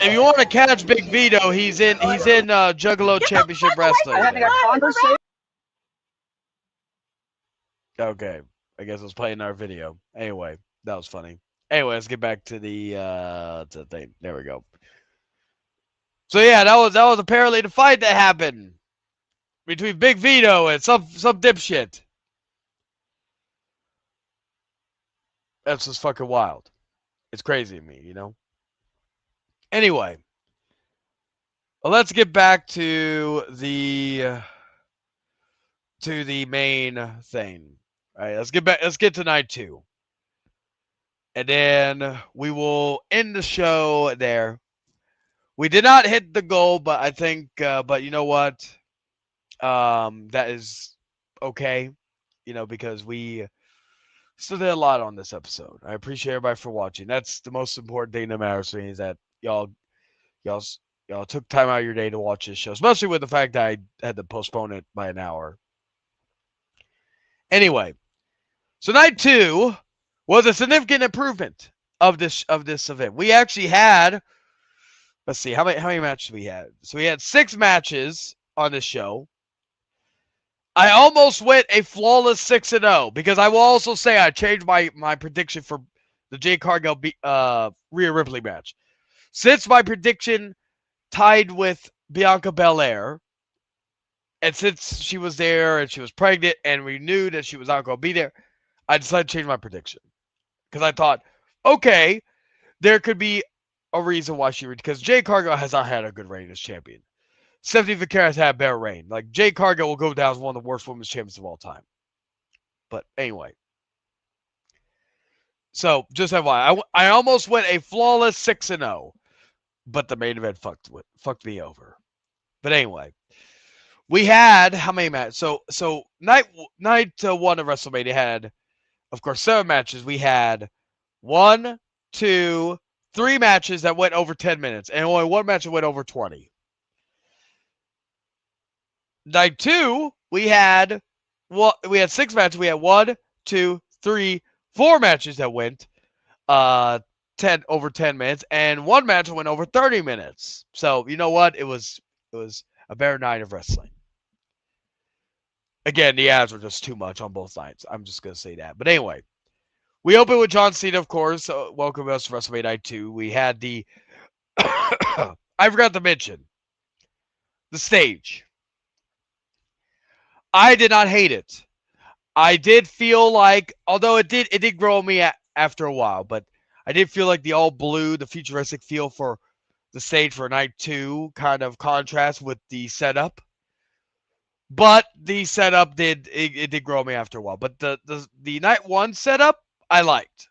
Speaker 3: If you want to catch Big Vito, he's in Juggalo Championship Wrestling.
Speaker 5: Having a conversation.
Speaker 3: Okay, I guess I was playing our video. Anyway, that was funny. Anyway, let's get back to the thing. There we go. So yeah, that was apparently the fight that happened between Big Vito and some dipshit. That's just fucking wild. It's crazy to me, you know. Anyway, well, let's get back to the main thing. All right, let's get to night 2. And then we will end the show there. We did not hit the goal, but I think but you know what? That is okay, you know, because we still did a lot on this episode. I appreciate everybody for watching. That's the most important thing that matters to me, is that y'all took time out of your day to watch this show, especially with the fact that I had to postpone it by an hour. Anyway, so night 2 was a significant improvement of this event. We actually had, let's see, how many matches we had? So we had 6 matches on this show. I almost went a flawless 6-0 because I will also say I changed my prediction for the Jade Cargill Rhea Ripley match. Since my prediction tied with Bianca Belair, and since she was there and she was pregnant and we knew that she was not going to be there, I decided to change my prediction. Because I thought, okay, there could be a reason why because Jade Cargill has not had a good reign as champion. Stephanie Vaquera has had a better reign. Like, Jade Cargill will go down as one of the worst women's champions of all time. But anyway. So, just FYI, I almost went a flawless 6-0. But the main event fucked me over. But anyway. We had, how many matches? So night 1 of WrestleMania had, of course, 7 matches. We had 1, 2, 3 matches that went over 10 minutes. And only 1 match that went over 20. Night 2, we had 6 matches. We had 1, 2, 3, 4 matches that went over 10 minutes, and 1 match went over 30 minutes. So you know what? It was a better night of wrestling. Again, the ads were just too much on both nights. I'm just gonna say that. But anyway, we opened with John Cena, of course. Welcome us to WrestleMania Night 2. We had the I forgot to mention the stage. I did not hate it. I did feel like, although it did grow on me after a while, but I did feel like the all blue, the futuristic feel for the stage for night 2 kind of contrast with the setup. But the setup it did grow on me after a while. But the night 1 setup I liked.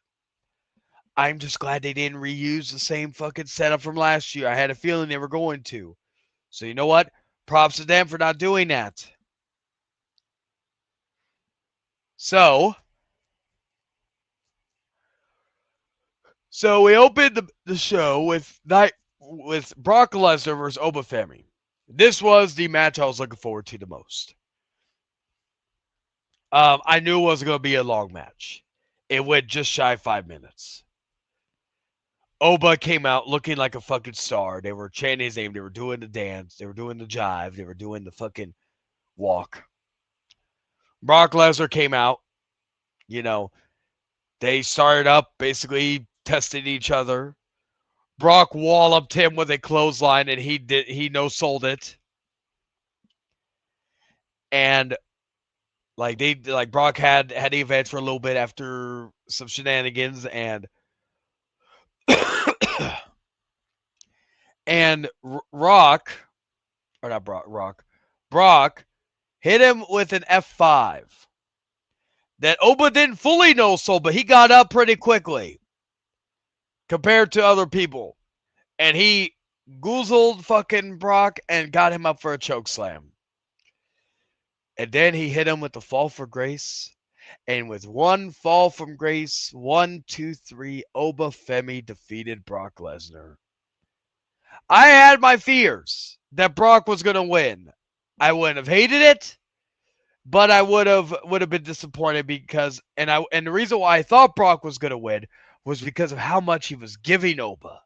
Speaker 3: I'm just glad they didn't reuse the same fucking setup from last year. I had a feeling they were going to. So you know what? Props to them for not doing that. So we opened the show with Brock Lesnar versus Obafemi. This was the match I was looking forward to the most. I knew it was going to be a long match. It went just shy of 5 minutes. Oba came out looking like a fucking star. They were chanting his name. They were doing the dance. They were doing the jive. They were doing the fucking walk. Brock Lesnar came out. You know, they started up basically testing each other. Brock walloped him with a clothesline, and he no sold it. And Brock had the advance for a little bit after some shenanigans, and and Brock hit him with an F5 that Oba didn't fully no sold, but he got up pretty quickly compared to other people, and he goozled fucking Brock and got him up for a choke slam. And then he hit him with the fall for grace. And with one fall from grace, 1, 2, 3, Obafemi defeated Brock Lesnar. I had my fears that Brock was going to win. I wouldn't have hated it, but I would have been disappointed because and the reason why I thought Brock was going to win was because of how much he was giving Oba.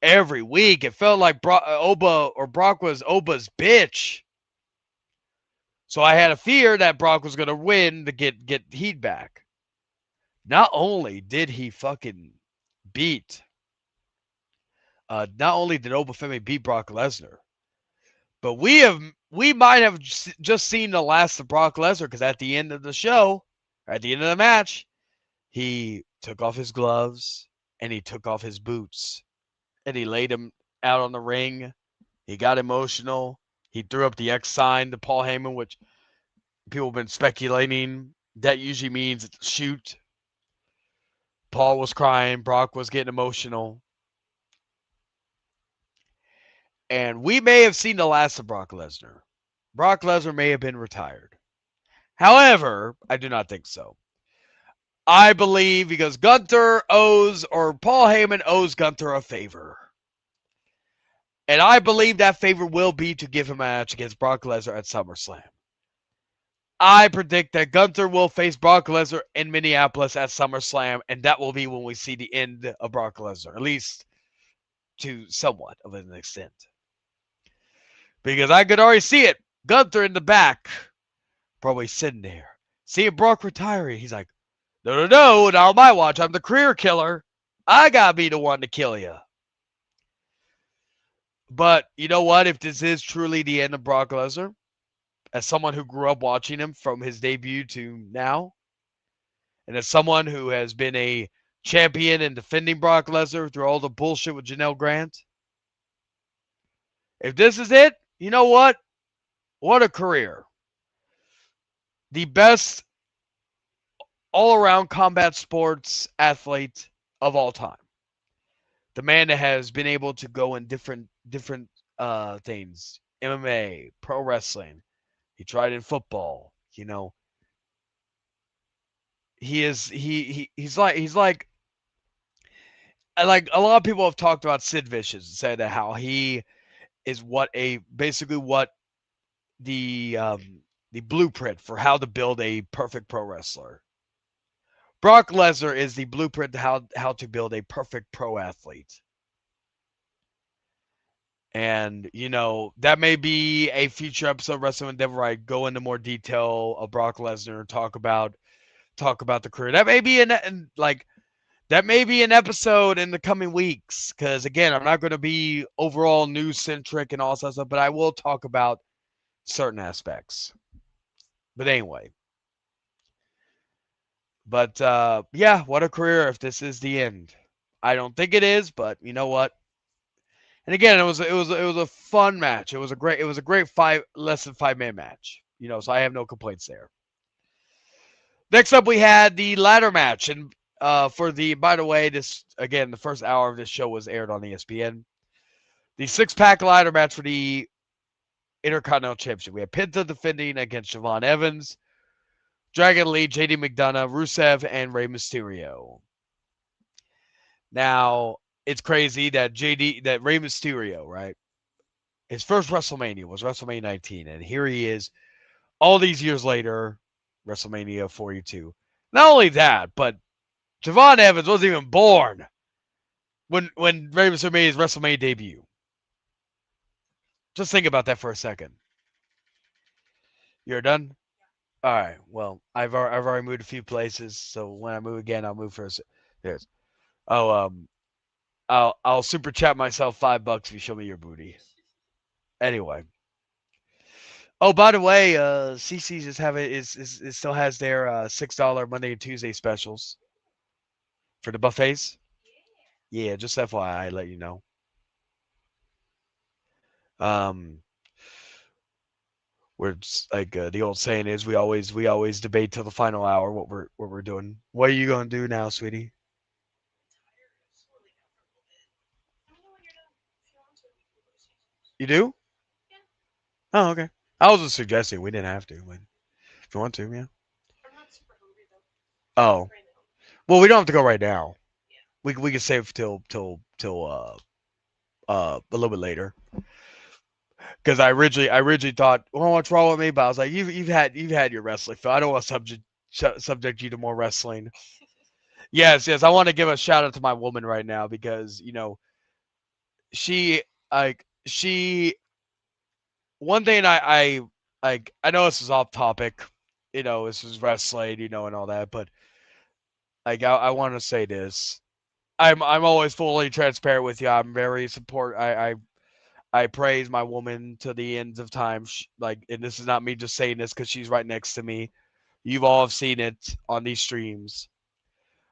Speaker 3: Every week it felt like Brock was Oba's bitch. So I had a fear that Brock was going to win to get heat back. Not only did he fucking beat, not only did Obafemi beat Brock Lesnar, but we might have just seen the last of Brock Lesnar because at the end of the show, at the end of the match, he took off his gloves and he took off his boots and he laid him out on the ring. He got emotional. He threw up the X sign to Paul Heyman, which people have been speculating that usually means shoot. Paul was crying. Brock was getting emotional. And we may have seen the last of Brock Lesnar. Brock Lesnar may have been retired. However, I do not think so. I believe because Paul Heyman owes Gunther a favor. And I believe that favor will be to give him a match against Brock Lesnar at SummerSlam. I predict that Gunther will face Brock Lesnar in Minneapolis at SummerSlam, and that will be when we see the end of Brock Lesnar, at least to somewhat of an extent. Because I could already see it. Gunther in the back, probably sitting there, seeing Brock retiring. He's like, no, not on my watch. I'm the career killer. I gotta be the one to kill you. But you know what? If this is truly the end of Brock Lesnar, as someone who grew up watching him from his debut to now, and as someone who has been a champion and defending Brock Lesnar through all the bullshit with Janelle Grant, if this is it, you know what? What a career. The best all-around combat sports athlete of all time. The man that has been able to go in different things. MMA, pro wrestling. He tried in football, you know. He's like a lot of people have talked about Sid Vicious and said that how he is basically what the blueprint for how to build a perfect pro wrestler. Brock Lesnar is the blueprint to how to build a perfect pro athlete. And, you know, that may be a future episode of Wrestling Endeavor where I go into more detail of Brock Lesnar, talk about the career. That may be an episode in the coming weeks. Because again, I'm not going to be overall news centric and all that stuff, but I will talk about certain aspects. But anyway, But yeah, what a career if this is the end. I don't think it is, but you know what? And again, it was a fun match. It was a great less than 5 minute match. So I have no complaints there. Next up, we had the ladder match, and for the by the way, this again the first hour of this show was aired on ESPN. The 6-pack ladder match for the Intercontinental Championship. We had Penta defending against Javon Evans, Dragon Lee, JD McDonough, Rusev, and Rey Mysterio. Now it's crazy that Rey Mysterio, right? His first WrestleMania was WrestleMania 19, and here he is all these years later, WrestleMania 42. Not only that, but Javon Evans wasn't even born when Rey Mysterio made his WrestleMania debut. Just think about that for a second. You're done? All right. Well, I've already moved a few places, so when I move again, I'll move first. There's. Oh, I'll super chat myself $5 if you show me your booty. Anyway. Oh, by the way, CC's is having is it still has their $6 Monday and Tuesday specials for the buffets. Yeah, just FYI, let you know. Um, where it's like the old saying is, we always debate till the final hour what we're doing. What are you gonna do now, sweetie? You do? Oh, okay. I was just suggesting we didn't have to, but if you want to, yeah. Oh, well, we don't have to go right now. We can save till a little bit later. Because I originally thought, well, what's wrong with me? But I was like, you've had your wrestling, Phil. I don't want to subject you to more wrestling. Yes. I want to give a shout out to my woman right now because she she one thing I know this is off topic, this is wrestling, and all that, but I want to say this. I'm always fully transparent with you. I'm very support. I praise my woman to the ends of time. And this is not me just saying this because she's right next to me. You've all seen it on these streams.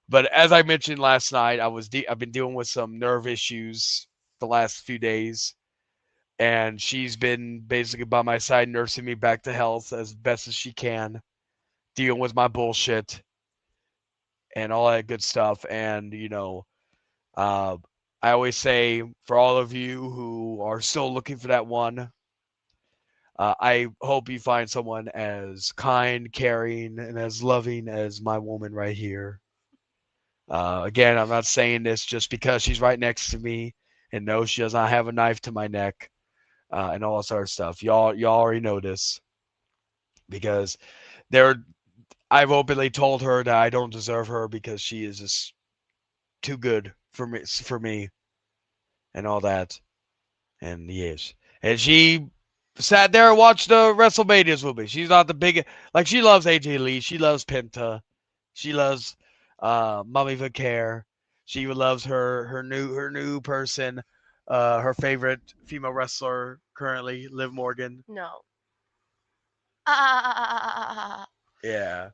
Speaker 3: But as I mentioned last night, I've been dealing with some nerve issues the last few days, and she's been basically by my side, nursing me back to health as best as she can, dealing with my bullshit and all that good stuff. And uh, I always say for all of you who are still looking for that one, I hope you find someone as kind, caring, and as loving as my woman right here. Again, I'm not saying this just because she's right next to me and knows she does not have a knife to my neck and all this other stuff. Y'all already know this because there. I've openly told her that I don't deserve her because she is just too good for me and all that. And yes, and she sat there and watched the WrestleManias with me. She's not the biggest. Like she loves AJ Lee. She loves Penta. She loves Mommy Vicaire. She loves her new person, her favorite female wrestler currently, Liv Morgan.
Speaker 6: No.
Speaker 3: Yeah,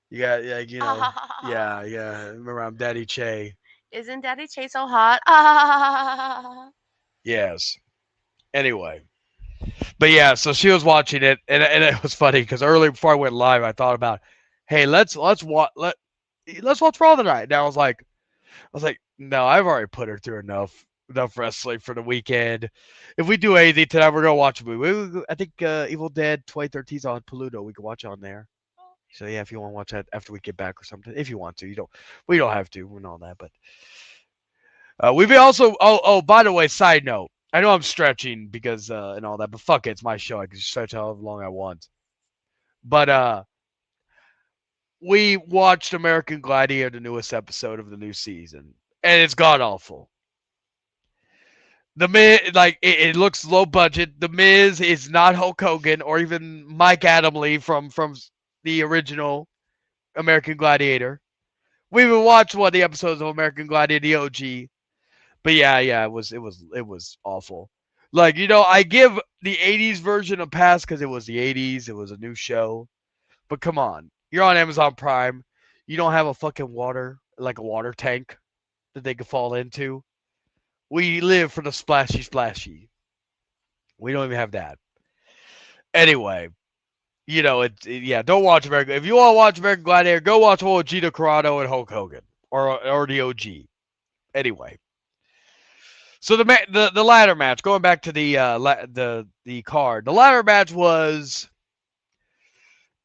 Speaker 3: you got like yeah. Remember I'm Daddy Che.
Speaker 6: Isn't Daddy Chase so hot?
Speaker 3: Yes. Anyway, but yeah, so she was watching it, and it was funny because earlier before I went live, I thought about, hey, let's watch Raw tonight. And I was like, no, I've already put her through enough wrestling for the weekend. If we do anything tonight, we're gonna watch a movie. I think Evil Dead 2013 is on Pluto. We can watch it on there. So yeah, if you want to watch that after we get back or something, if you want to, we don't have to and all that. But we've been also. Oh, by the way, side note. I know I'm stretching because and all that, but fuck it, it's my show. I can stretch however long I want. But we watched American Gladiator, the newest episode of the new season, and it's god awful. The Miz, like it looks low budget. The Miz is not Hulk Hogan or even Mike Adamle from the original American Gladiator. We even watched one of the episodes of American Gladiator, the OG. But yeah, it was awful. Like, I give the 80s version a pass because it was the 80s. It was a new show. But come on. You're on Amazon Prime. you don't have a fucking water, like a water tank that they could fall into. We live for the splashy splashy. We don't even have that. Anyway, yeah, don't watch American. If you want to watch American Gladiator, go watch old Gina Carano and Hulk Hogan, or the OG. Anyway, so the ladder match. Going back to the card, the ladder match was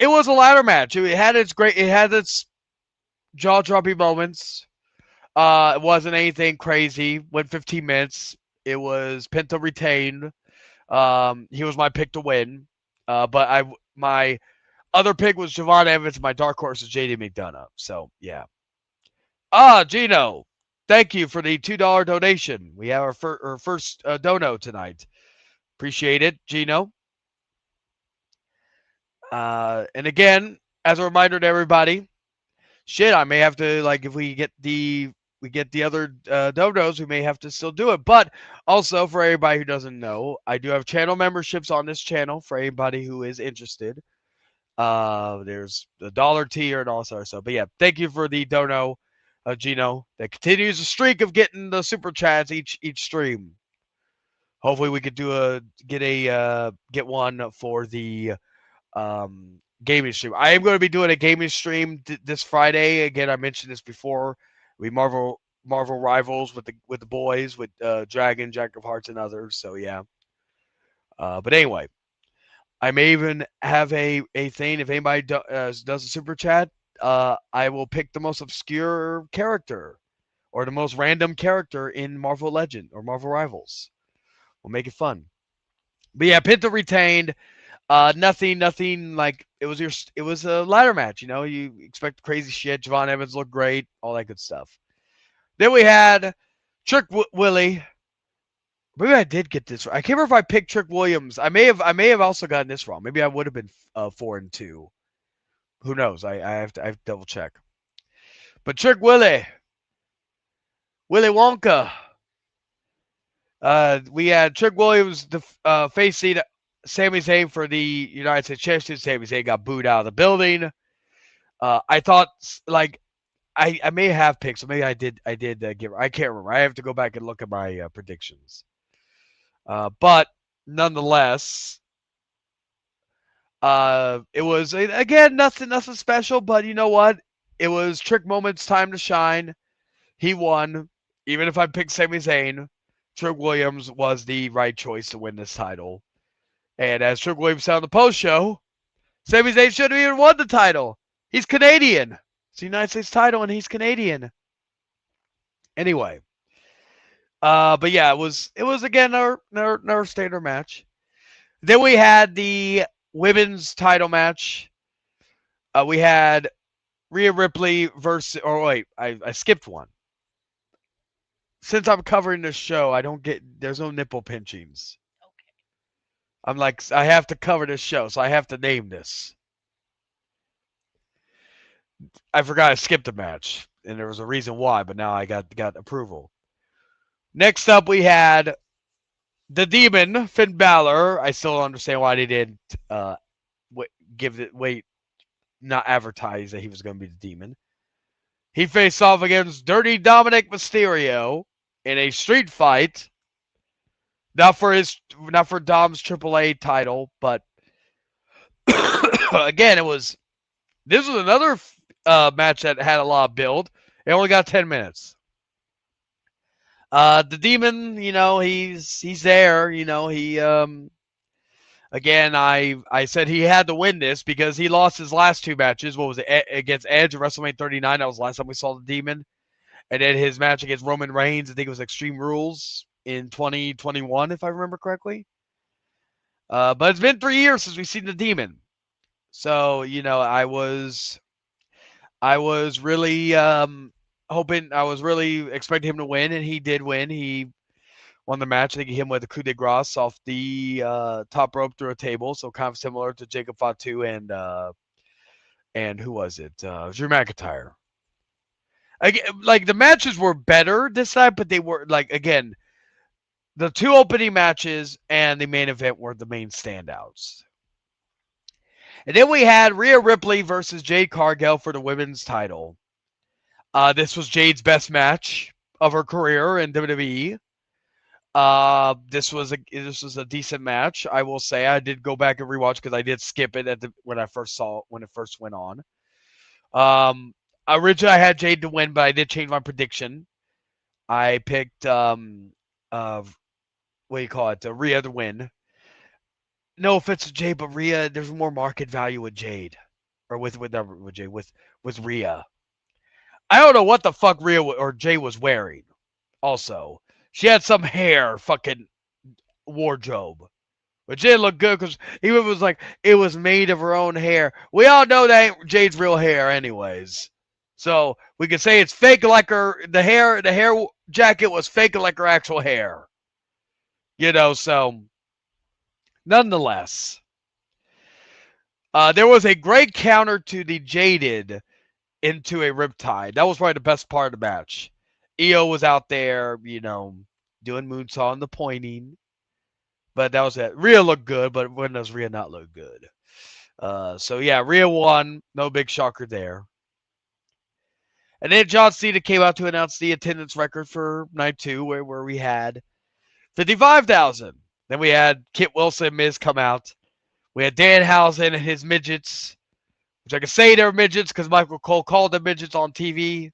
Speaker 3: a ladder match. It had its jaw dropping moments. It wasn't anything crazy. Went 15 minutes. It was Penta retained. He was my pick to win. But my other pick was Javon Evans. My dark horse is JD McDonough. So yeah. Gino, thank you for the $2 donation. We have our first dono tonight. Appreciate it, Gino. And again, as a reminder to everybody, shit, I may have to, like, if we get the other donos, we may have to still do it. But also, for everybody who doesn't know, I do have channel memberships on this channel for anybody who is interested. There's the dollar tier and all that sort of stuff. But yeah, thank you for the dono, Gino. That continues the streak of getting the super chats each stream. Hopefully, we could get one for the gaming stream. I am going to be doing a gaming stream this Friday. Again, I mentioned this before. We Marvel Rivals with the boys, with Dragon, Jack of Hearts, and others. So yeah. But anyway, I may even have a thing. If anybody does a super chat, I will pick the most obscure character or the most random character in Marvel Legend or Marvel Rivals. We'll make it fun. But yeah, Penta retained. Nothing like it was a ladder match. You expect crazy shit. Javon Evans looked great, all that good stuff. Then we had Trick Willie. Maybe I did get this right. I can't remember if I picked Trick Williams. I may have also gotten this wrong. Maybe I would have been 4-2. Who knows? I have to double check. But Trick Willie Wonka. We had Trick Williams facing Sami Zayn for the United States Championship. Sami Zayn got booed out of the building. I thought, like, I may have picked, so maybe I did give. I can't remember. I have to go back and look at my predictions. But nonetheless, it was again nothing special. But you know what? It was Trick Moment's time to shine. He won. Even if I picked Sami Zayn, Trick Williams was the right choice to win this title. And as Trick Williams said on the post show, Sami Zayn shouldn't have even won the title. He's Canadian. It's the United States title, and he's Canadian. Anyway, but yeah, it was again our standard match. Then we had the women's title match. We had Rhea Ripley versus. Or wait, I skipped one. Since I'm covering this show, there's no nipple pinchings. I'm like, I have to cover this show, so I have to name this. I forgot I skipped a match, and there was a reason why, but now I got approval. Next up, we had the Demon, Finn Balor. I still don't understand why they didn't not advertise that he was going to be the Demon. He faced off against Dirty Dominic Mysterio in a street fight. Not for Dom's AAA title, but again, this was another match that had a lot of build. It only got 10 minutes. The Demon, he's there. He again, I said he had to win this because he lost his last two matches. What was it, against Edge at WrestleMania 39? That was the last time we saw the Demon. And then his match against Roman Reigns, I think it was Extreme Rules in 2021, if I remember correctly. But it's been 3 years since we've seen the Demon. So, I was really hoping, I was really expecting him to win, and he did win. He won the match. I think he hit him with a coup de grace off the top rope through a table, so kind of similar to Jacob Fatu and who was it? Drew McIntyre. Again, like, the matches were better this time, but they were, like, again, the two opening matches and the main event were the main standouts. And then we had Rhea Ripley versus Jade Cargill for the women's title. This was Jade's best match of her career in WWE. This was a decent match. I will say I did go back and rewatch because I did skip it when I first saw it, when it first went on. Originally I had Jade to win, but I did change my prediction. I picked what do you call it? Rhea to win. No offense to Jade, but Rhea, there's more market value with Jade, or with Jade, with Rhea. I don't know what the fuck Rhea or Jade was wearing. Also, she had some hair fucking wardrobe, but Jade looked good because even was like it was made of her own hair. We all know that ain't Jade's real hair, anyways. So we could say it's fake, like the hair jacket was fake like her actual hair. So nonetheless, there was a great counter to the Jaded into a riptide. That was probably the best part of the match. Io was out there, doing moonsault and the pointing. But that was it. Rhea looked good, but when does Rhea not look good? So yeah, Rhea won. No big shocker there. And then John Cena came out to announce the attendance record for night 2, where we had 55,000. Then we had Kit Wilson and Miz come out. We had Danhausen and his midgets, which I can say they're midgets because Michael Cole called them midgets on TV.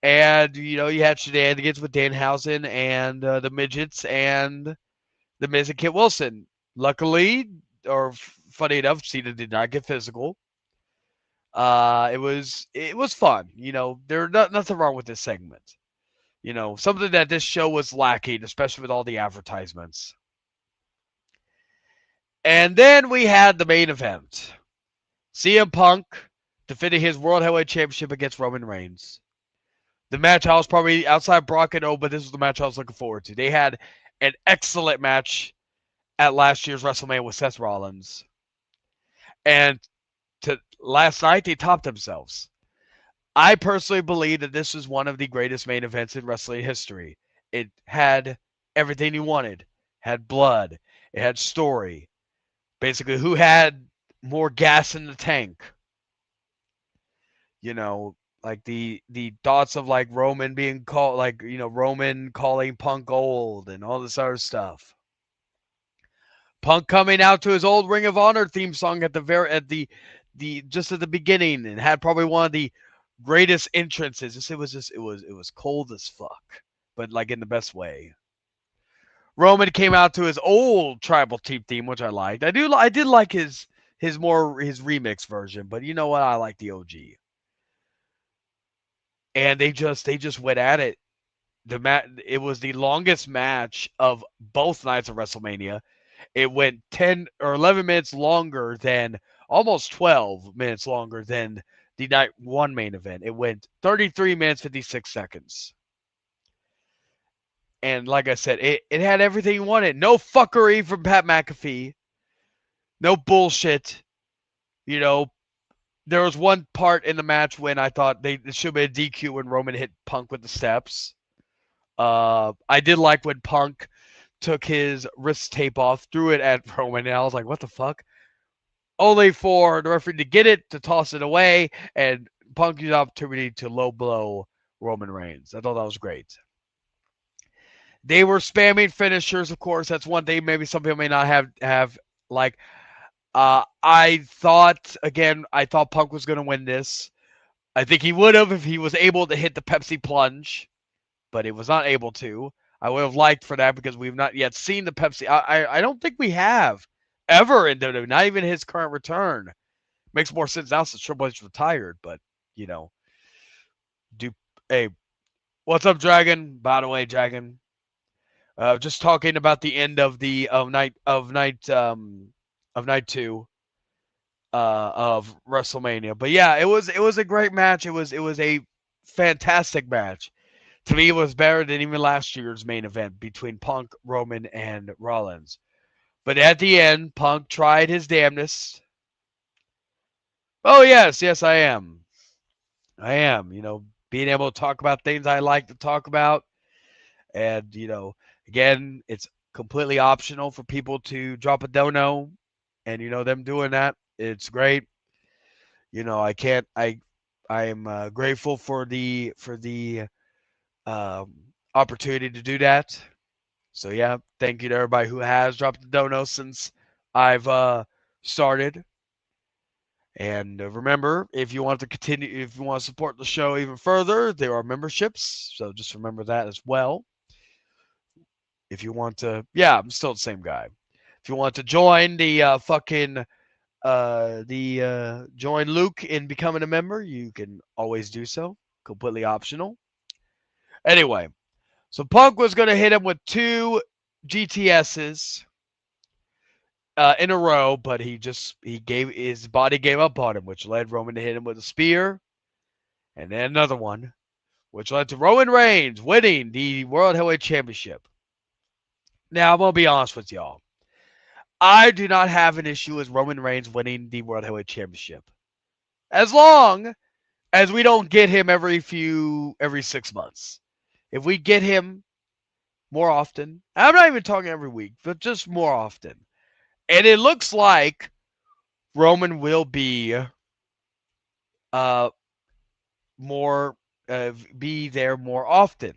Speaker 3: And, you had shenanigans with Danhausen and the midgets and the Miz and Kit Wilson. Luckily, or funny enough, Cena did not get physical. It was fun. There's nothing wrong with this segment. Something that this show was lacking, especially with all the advertisements. And then we had the main event. CM Punk defending his World Heavyweight Championship against Roman Reigns. The match I was probably outside Brock and O, but this was the match I was looking forward to. They had an excellent match at last year's WrestleMania with Seth Rollins. And last night, they topped themselves. I personally believe that this is one of the greatest main events in wrestling history. It had everything you wanted. It had blood. It had story. Basically, who had more gas in the tank? Like the thoughts of like Roman being called, like, Roman calling Punk old and all this other stuff. Punk coming out to his old Ring of Honor theme song at the beginning, and had probably one of the greatest entrances. It was cold as fuck, but like in the best way. Roman came out to his old tribal chief theme, which I liked. I did like his remix version, but you know what? I like the OG. And they just went at it. It was the longest match of both nights of WrestleMania. It went 10 or 11 minutes longer than, almost 12 minutes longer than the night 1 main event. It went 33 minutes, 56 seconds. And like I said, it had everything you wanted. No fuckery from Pat McAfee. No bullshit. There was one part in the match when I thought it should have been a DQ when Roman hit Punk with the steps. I did like when Punk took his wrist tape off, threw it at Roman, and I was like, what the fuck? Only for the referee to get it, to toss it away, and Punk used the opportunity to low blow Roman Reigns. I thought that was great. They were spamming finishers, of course. That's one thing maybe some people may not have like. I thought Punk was going to win this. I think he would have if he was able to hit the Pepsi plunge, but he was not able to. I would have liked for that because we've not yet seen the Pepsi. I don't think we have ever in WWE, not even his current return. Makes more sense now since Triple H retired, but hey, what's up, Dragon? By the way, Dragon. Just talking about the end of night 2 of WrestleMania. But yeah, it was a great match. It was a fantastic match. To me, it was better than even last year's main event between Punk, Roman, and Rollins. But at the end, Punk tried his damnedest. Oh yes, I am. Being able to talk about things I like to talk about, and again, it's completely optional for people to drop a dono and them doing that, it's great. I can't. I am grateful for the um, opportunity to do that. So yeah, thank you to everybody who has dropped the dono since I've started. And remember, if you want to continue, if you want to support the show even further, there are memberships. So just remember that as well. If you want to, yeah, I'm still the same guy. If you want to join the join Luke in becoming a member, you can always do so. Completely optional. Anyway, so Punk was going to hit him with 2 GTSs in a row, but his body gave up on him, which led Roman to hit him with a spear, and then another one, which led to Roman Reigns winning the World Heavyweight Championship. Now, I'm going to be honest with y'all. I do not have an issue with Roman Reigns winning the World Heavyweight Championship, as long as we don't get him every 6 months. If we get him more often, I'm not even talking every week, but just more often. And it looks like Roman will be more be there more often,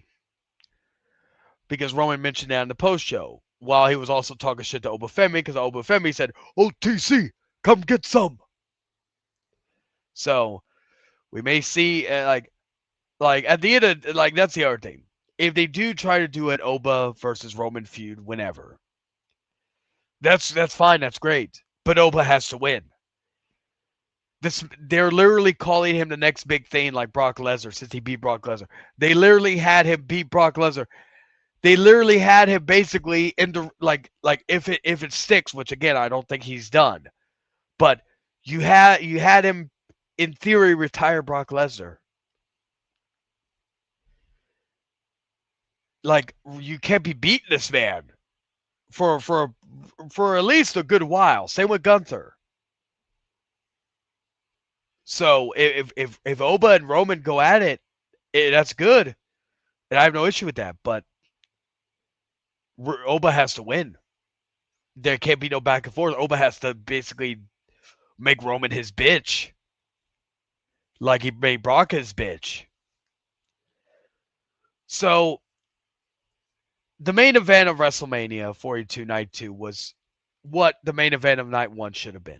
Speaker 3: because Roman mentioned that in the post show, while he was also talking shit to Obafemi, because Obafemi said, "Oh, TC, come get some." So we may see like at the end of that's the other thing. If they do try to do an Oba versus Roman feud whenever, that's fine, that's great. But Oba has to win. They're literally calling him the next big thing, like Brock Lesnar, since he beat Brock Lesnar. They literally had him beat Brock Lesnar. They literally had him basically into like if it sticks, which again I don't think he's done. But you had him in theory retire Brock Lesnar. Like, you can't be beating this man for at least a good while. Same with Gunther. So if Oba and Roman go at it, that's good, and I have no issue with that. But Oba has to win. There can't be no back and forth. Oba has to basically make Roman his bitch, like he made Brock his bitch. So the main event of WrestleMania 42 Night 2 was what the main event of Night 1 should have been.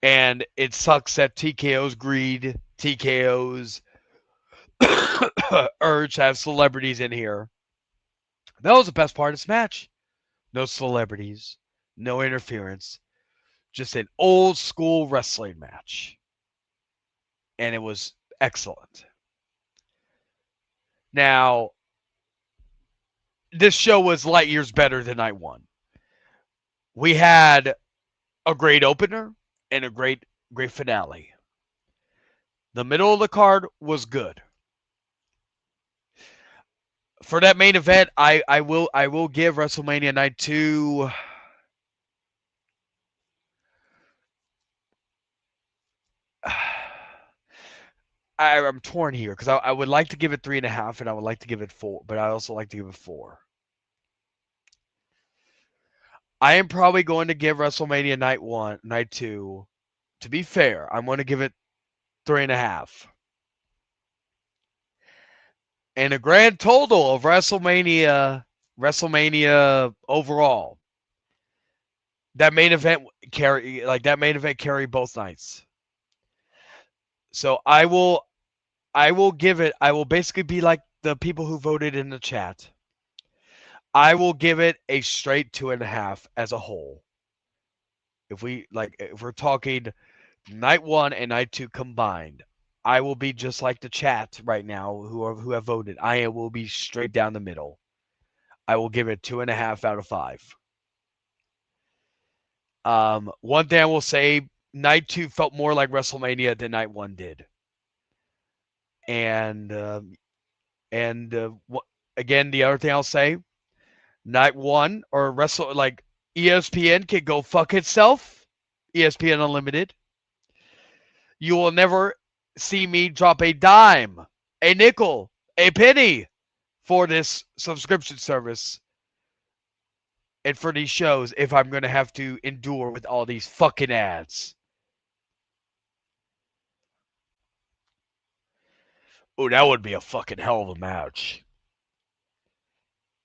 Speaker 3: And it sucks that TKO's greed, TKO's urge to have celebrities in here. That was the best part of this match. No celebrities, no interference, just an old school wrestling match. And it was excellent. Now, this show was light years better than Night 1. We had a great opener and a great finale. The middle of the card was good. For that main event, I will give WrestleMania Night 2 I'm torn here, because I would like to give it 3.5 and I would like to give it 4, but I also like to give it 4. I am probably going to give WrestleMania Night 2, to be fair, I'm going to give it 3.5. And a grand total of WrestleMania overall, that main event carried both nights. So I will basically be like the people who voted in the chat. I will give it a straight 2.5 as a whole. If we're talking Night 1 and Night 2 combined, I will be just like the chat right now who have voted. I will be straight down the middle. I will give it 2.5 out of 5. One thing I will say, Night 2 felt more like WrestleMania than Night 1 did. And again, the other thing I'll say, Night 1 or ESPN can go fuck itself. ESPN Unlimited. You will never see me drop a dime, a nickel, a penny for this subscription service and for these shows if I'm going to have to endure with all these fucking ads. Oh, that would be a fucking hell of a match.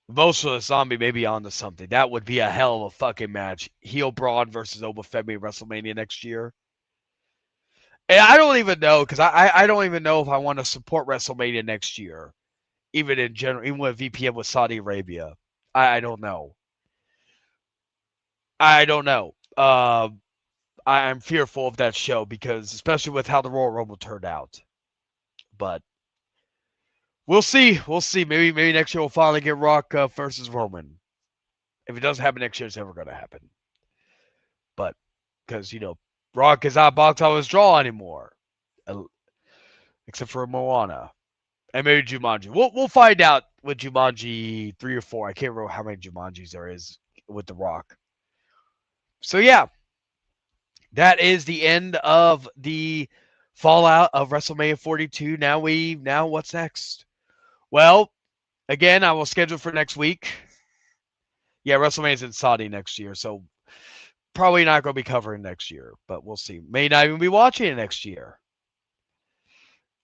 Speaker 3: Most of the Zombie may be onto something. That would be a hell of a fucking match. Heel Braun versus Obafemi at WrestleMania next year. And I don't even know, because I don't even know if I want to support WrestleMania next year. Even in general, even with VPN with Saudi Arabia. I don't know. I don't know. I'm fearful of that show because, especially with how the Royal Rumble turned out. But we'll see. We'll see. Maybe next year we'll finally get Rock versus Roman. If it doesn't happen next year, it's never going to happen. But because Rock is not box office draw anymore, except for Moana and maybe Jumanji. We'll find out with Jumanji 3 or 4. I can't remember how many Jumanjis there is with The Rock. So yeah, that is the end of the fallout of WrestleMania 42. Now what's next? Well, again, I will schedule for next week. Yeah, WrestleMania's in Saudi next year, so probably not going to be covering next year, but we'll see. May not even be watching it next year.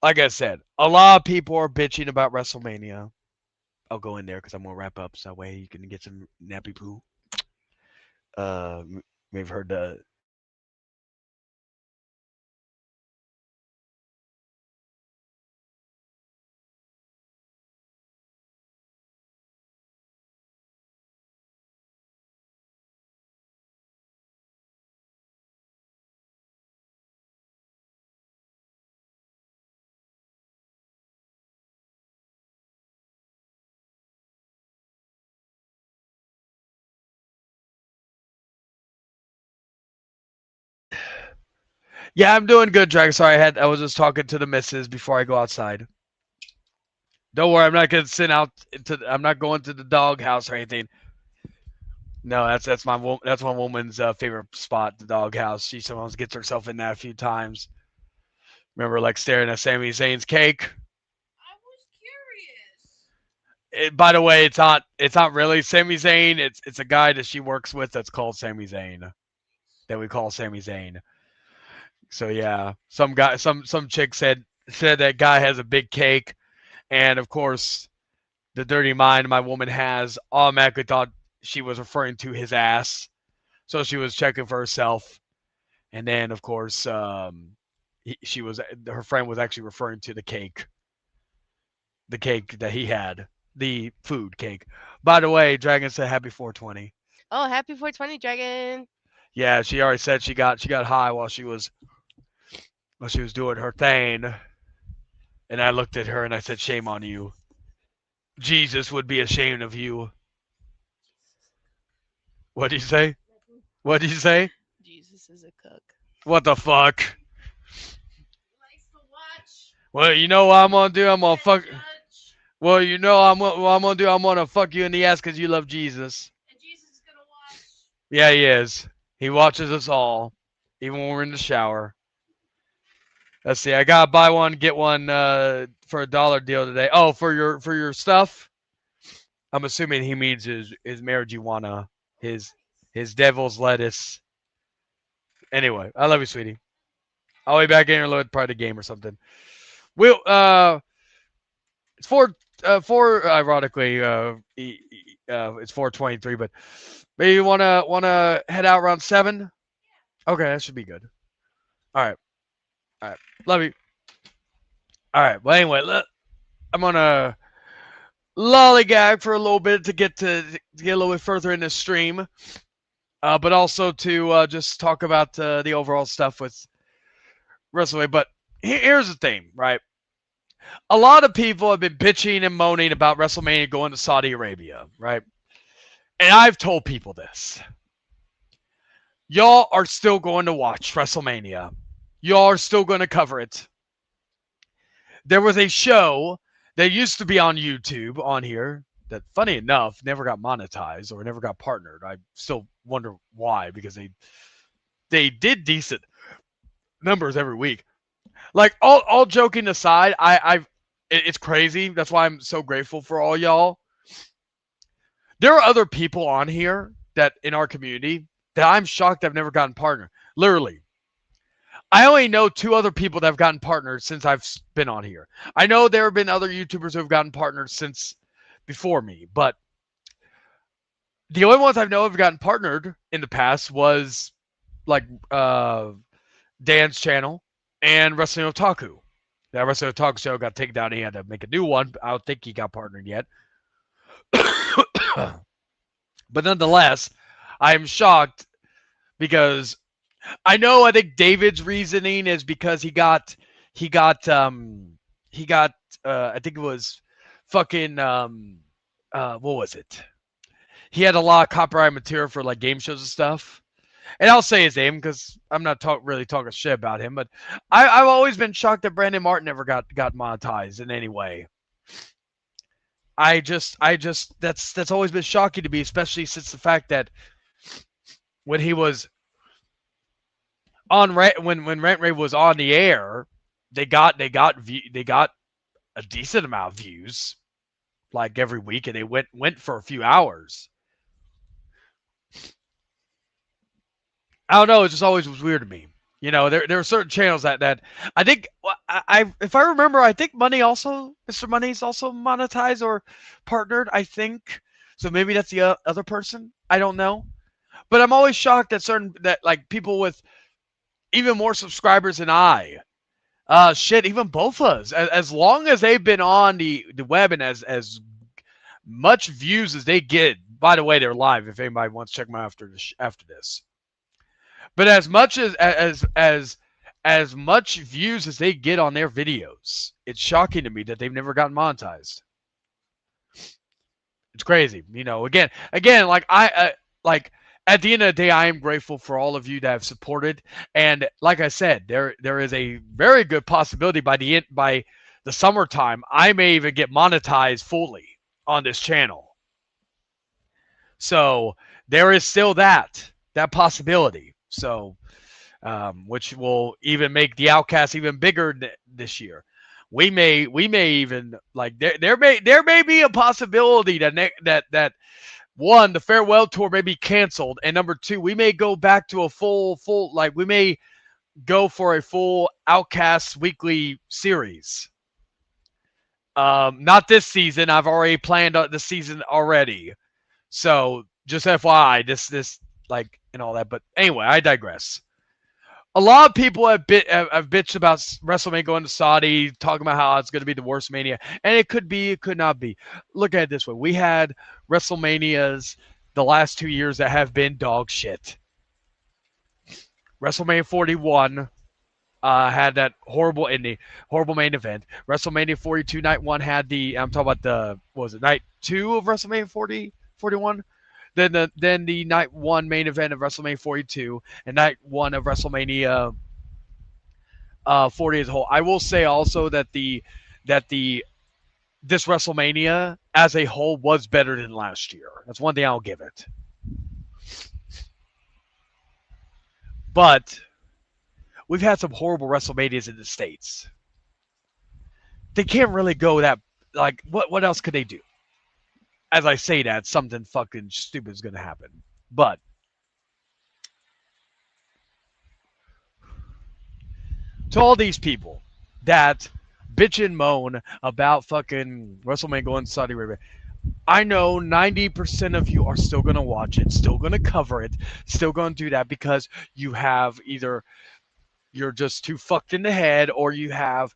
Speaker 3: Like I said, a lot of people are bitching about WrestleMania. I'll go in there because I'm going to wrap up so that way you can get some nappy poo. May have heard the Yeah, I'm doing good, Drag. Sorry, I was just talking to the missus before I go outside. Don't worry, I'm not gonna sit out I'm not going to the doghouse or anything. No, that's my woman's favorite spot, the doghouse. She sometimes gets herself in that a few times. Remember, like staring at Sami Zayn's cake.
Speaker 6: I was curious.
Speaker 3: By the way, it's not really Sami Zayn. It's a guy that she works with that's called Sami Zayn. That we call Sami Zayn. So yeah, some chick said that guy has a big cake, and of course, the dirty mind my woman has automatically thought she was referring to his ass, so she was checking for herself, and then of course, her friend was actually referring to the cake that he had, the food cake. By the way, Dragon said happy 420.
Speaker 6: Oh, happy 420, Dragon.
Speaker 3: Yeah, she already said she got high while she was doing her thing. And I looked at her and I said, shame on you. Jesus would be ashamed of you. What did you say? What did you say?
Speaker 6: Jesus is a cook.
Speaker 3: What the fuck?
Speaker 6: Likes to watch.
Speaker 3: Well, you know what I'm gonna do? I'm gonna fuck.
Speaker 6: Judge.
Speaker 3: Well, you know what I'm gonna do? I'm gonna fuck you in the ass because you love Jesus.
Speaker 6: And Jesus is gonna watch.
Speaker 3: Yeah, he is. He watches us all, even when we're in the shower. Let's see. I gotta buy one, get one for $1 deal today. Oh, for your stuff. I'm assuming he means his marijuana, his devil's lettuce. Anyway, I love you, sweetie. I'll be back in here a little bit, probably the game or something. We'll it's four ironically it's 4:23, but maybe you wanna head out around 7. Okay, that should be good. All right. Love you. All right. Well, anyway, I'm gonna lollygag for a little bit to get a little bit further in this stream, but also to just talk about the overall stuff with WrestleMania. But here's the thing, right? A lot of people have been bitching and moaning about WrestleMania going to Saudi Arabia, right? And I've told people this. Y'all are still going to watch WrestleMania. Y'all are still going to cover it. There was a show that used to be on YouTube on here that, funny enough, never got monetized or never got partnered. I still wonder why, because they did decent numbers every week. Like, all joking aside, it's crazy. That's why I'm so grateful for all y'all. There are other people on here that in our community that I'm shocked I've never gotten partner. Literally, I only know 2 other people that have gotten partnered since I've been on here. I know there have been other YouTubers who have gotten partnered since before me, but the only ones I know have gotten partnered in the past was like Dan's channel and Wrestling Otaku. That Wrestling Otaku show got taken down. He had to make a new one. I don't think he got partnered yet. But nonetheless, I'm shocked because I think David's reasoning is because he got I think it was fucking what was it? He had a lot of copyright material for like game shows and stuff. And I'll say his name because I'm not really talking shit about him, but I've always been shocked that Brandon Martin never got monetized in any way. I just that's always been shocking to me, especially since the fact that when he was on when Rent Rave was on the air, they got a decent amount of views like every week, and they went for a few hours. I don't know. It just always was weird to me. You know, there are certain channels that I think if I remember, I think Mr. Money's also monetized or partnered. I think so. Maybe that's the other person. I don't know, but I'm always shocked that like people with even more subscribers than I, even both of us, as long as they've been on the web and as much views as they get. By the way, they're live. If anybody wants to check them out after this. But as much as much views as they get on their videos, it's shocking to me that they've never gotten monetized. It's crazy, you know. Again, like like at the end of the day, I am grateful for all of you that have supported. And like I said, there is a very good possibility by the summertime, I may even get monetized fully on this channel. So there is still that possibility. So, which will even make the Outcast even bigger this year. We may even like there may be a possibility that one, the farewell tour may be canceled, and number 2, we may go back to a full like we may go for a full Outcast weekly series. Not this season. I've already planned the season already. So just FYI, this like and all that. But anyway, I digress. A lot of people have bitched about WrestleMania going to Saudi, talking about how it's going to be the worst Mania, and it could be, it could not be. Look at it this way: we had WrestleManias the last 2 years that have been dog shit. WrestleMania 41 had that horrible ending, horrible main event. WrestleMania 42 night 1 had I'm talking about night 2 of WrestleMania 41? Then the night 1 main event of WrestleMania 42 and night 1 of WrestleMania 40 as a whole. I will say also that this WrestleMania as a whole was better than last year. That's one thing I'll give it. But we've had some horrible WrestleManias in the States. They can't really go that, like, what else could they do? As I say that, something fucking stupid is going to happen. But to all these people that bitch and moan about fucking WrestleMania going to Saudi Arabia, I know 90% of you are still going to watch it, still going to cover it, still going to do that because you have either you're just too fucked in the head or you have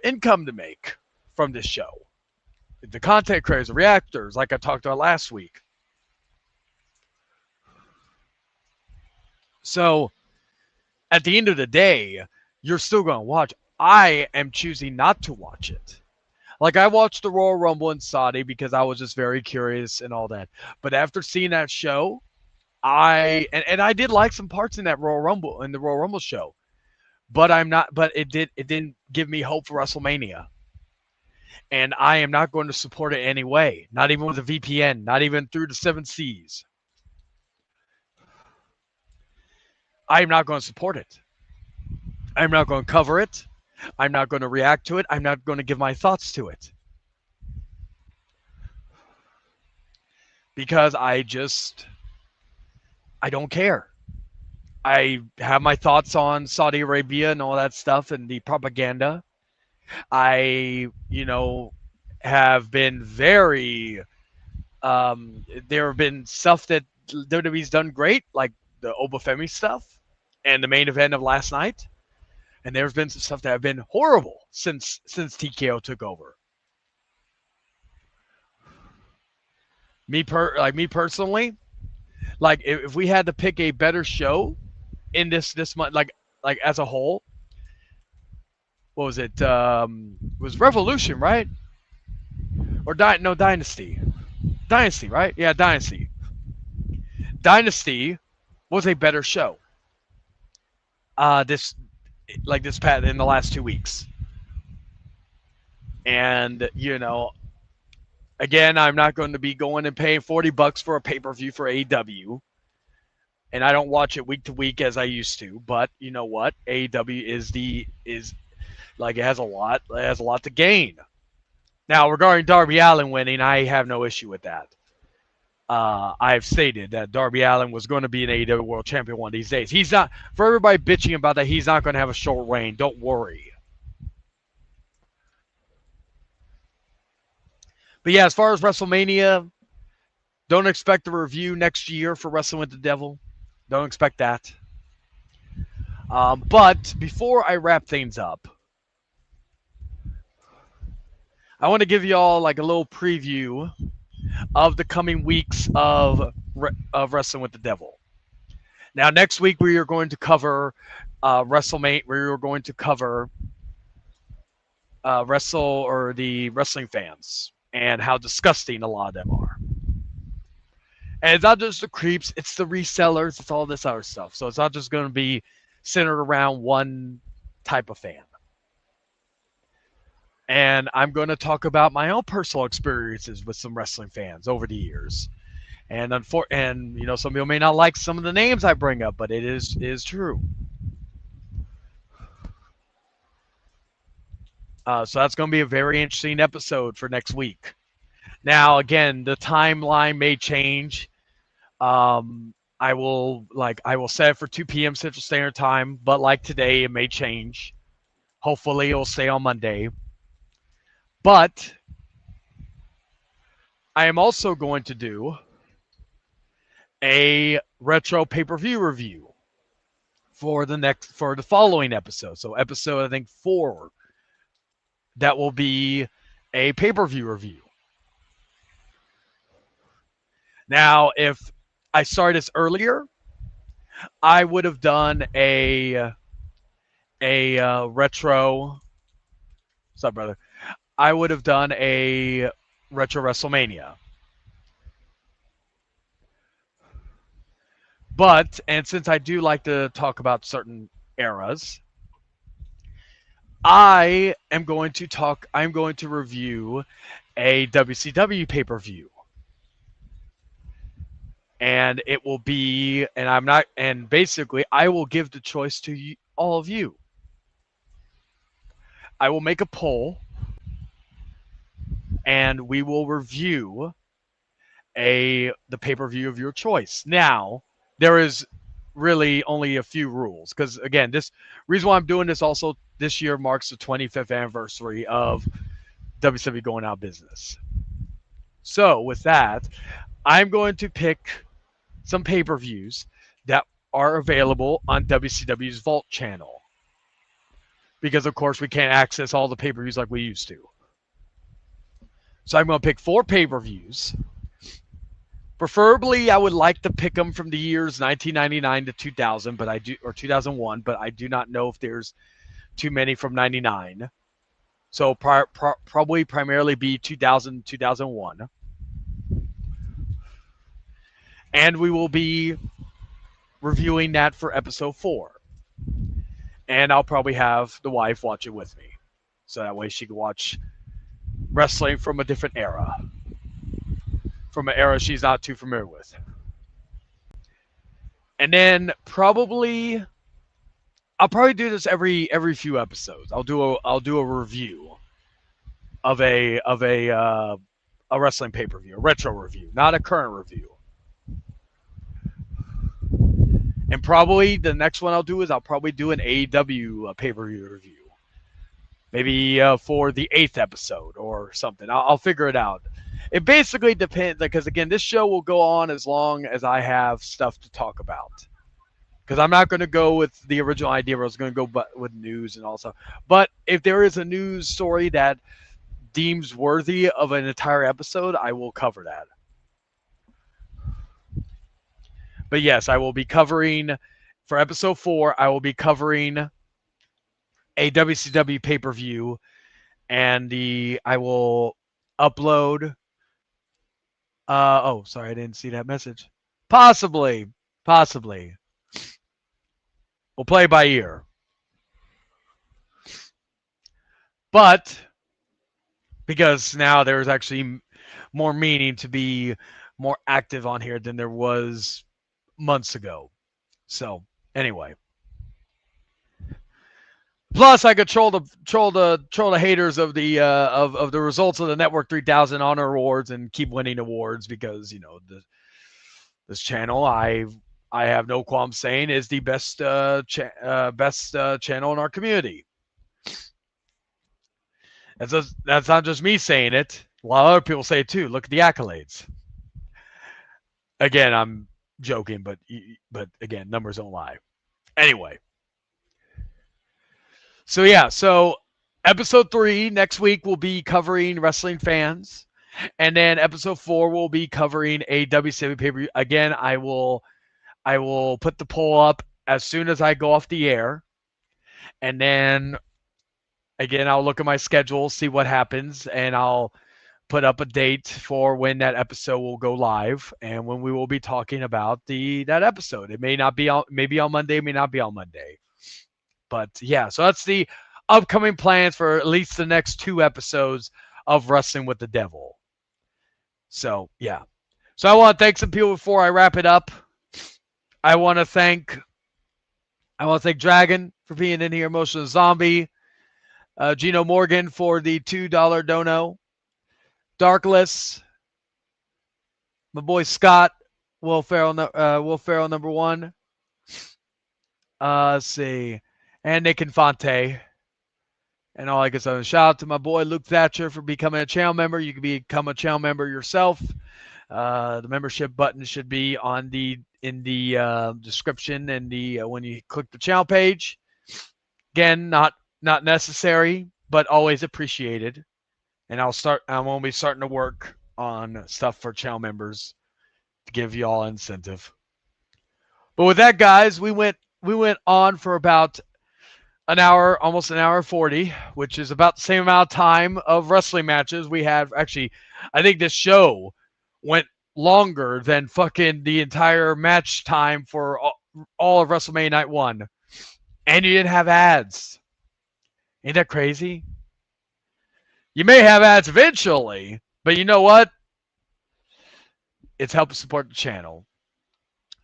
Speaker 3: income to make from this show. The content creators, the reactors, like I talked about last week. So at the end of the day, you're still going to watch. I am choosing not to watch it. Like I watched the Royal Rumble in Saudi because I was just very curious and all that. But after seeing that show, I did like some parts in the Royal Rumble show. But it didn't give me hope for WrestleMania. And I am not going to support it anyway. Not even with a VPN. Not even through the 7 Seas. I am not going to support it. I'm not going to cover it. I'm not going to react to it. I'm not going to give my thoughts to it. Because I don't care. I have my thoughts on Saudi Arabia and all that stuff and the propaganda. I, have been very. There have been stuff that WWE's done great, like the Obafemi stuff and the main event of last night. And there's been some stuff that have been horrible since TKO took over. Me personally, like if we had to pick a better show in this month, like as a whole, what was it? It was Revolution, right? Or no, Dynasty. Dynasty, right? Yeah, Dynasty. Dynasty was a better show. This past in the last 2 weeks, and again, I'm not going to be going and paying $40 for a pay-per-view for AEW, and I don't watch it week to week as I used to. But you know what? AEW is like it has a lot to gain. Now, regarding Darby Allin winning, I have no issue with that. I've stated that Darby Allin was going to be an AEW World Champion one of these days. He's not, for everybody bitching about that, he's not going to have a short reign. Don't worry. But yeah, as far as WrestleMania, don't expect a review next year for Wrestling with the Devil. Don't expect that. But before I wrap things up, I want to give you all like a little preview of the coming weeks of Wrestling with the Devil. Now, next week we are going to cover WrestleMania. We are going to cover the wrestling fans and how disgusting a lot of them are. And it's not just the creeps; it's the resellers. It's all this other stuff. So it's not just going to be centered around one type of fan. And I'm going to talk about my own personal experiences with some wrestling fans over the years. And some people may not like some of the names I bring up, but it is true. So that's going to be a very interesting episode for next week. Now, again, the timeline may change. I will set it for 2 p.m. Central Standard Time, but like today, it may change. Hopefully, it'll stay on Monday. But I am also going to do a retro pay-per-view review for the following episode. So episode, I think, 4. That will be a pay-per-view review. Now, if I started this earlier, I would have done a retro. What's up, brother? I would have done a retro WrestleMania. But, and since I do like to talk about certain eras, I'm going to review a WCW pay-per-view. And it will be, and basically I will give the choice to all of you. I will make a poll and we will review the pay-per-view of your choice. Now, there is really only a few rules because, again, this reason why I'm doing this also this year marks the 25th anniversary of WWE going out of business. So, with that, I'm going to pick some pay-per-views that are available on WCW's Vault channel because, of course, we can't access all the pay-per-views like we used to. So I'm going to pick 4 pay-per-views. Preferably, I would like to pick them from the years 1999 to 2000, or 2001, but I do not know if there's too many from 99. So probably primarily be 2000, 2001. And we will be reviewing that for episode 4. And I'll probably have the wife watch it with me. So that way she can watch wrestling from a different era. From an era she's not too familiar with. And then I'll probably do this every few episodes. I'll do a review of a wrestling pay-per-view, a retro review, not a current review. And probably the next one I'll do is I'll probably do an AEW pay-per-view review. Maybe for the 8th episode or something. I'll figure it out. It basically depends, because again, this show will go on as long as I have stuff to talk about. Because I'm not going to go with the original idea where I was going to go with news and all stuff. But if there is a news story that deems worthy of an entire episode, I will cover that. But yes, I will be covering, for episode 4, I will be covering a WCW pay-per-view, and I will upload. Oh, sorry, I didn't see that message. Possibly. We'll play by ear. But because now there's actually more meaning to be more active on here than there was months ago. So anyway. Plus, I could troll the haters of the of the results of the Network 3000 Honor Awards and keep winning awards, because this channel I have no qualms saying is the best channel in our community. That's not just me saying it. A lot of other people say it too. Look at the accolades. Again, I'm joking, but again, numbers don't lie. Anyway. So yeah, episode 3 next week will be covering wrestling fans, and then episode 4 will be covering a WCW pay-per-view. Again, I will put the poll up as soon as I go off the air, and then again I'll look at my schedule, see what happens, and I'll put up a date for when that episode will go live and when we will be talking about that episode. It may not be maybe on Monday, it may not be on Monday. But yeah, so that's the upcoming plans for at least the next 2 episodes of Wrestling with the Devil. So yeah. So I want to thank some people before I wrap it up. I want to thank Dragon for being in here, Emotional Zombie, Gino Morgan for the $2 dono, Darkless, my boy Scott, Will Ferrell number 1. Let's see. And Nick Infante. And all I can say, shout out to my boy Luke Thatcher for becoming a channel member. You can become a channel member yourself. The membership button should be in the description and when you click the channel page. Again, not necessary, but always appreciated. And I'm going to be starting to work on stuff for channel members to give you all incentive. But with that, guys, we went on for about an hour, almost an hour 40, which is about the same amount of time of wrestling matches we had. Actually, I think this show went longer than fucking the entire match time for all of WrestleMania Night 1. And you didn't have ads. Ain't that crazy? You may have ads eventually, but you know what? It's helping support the channel.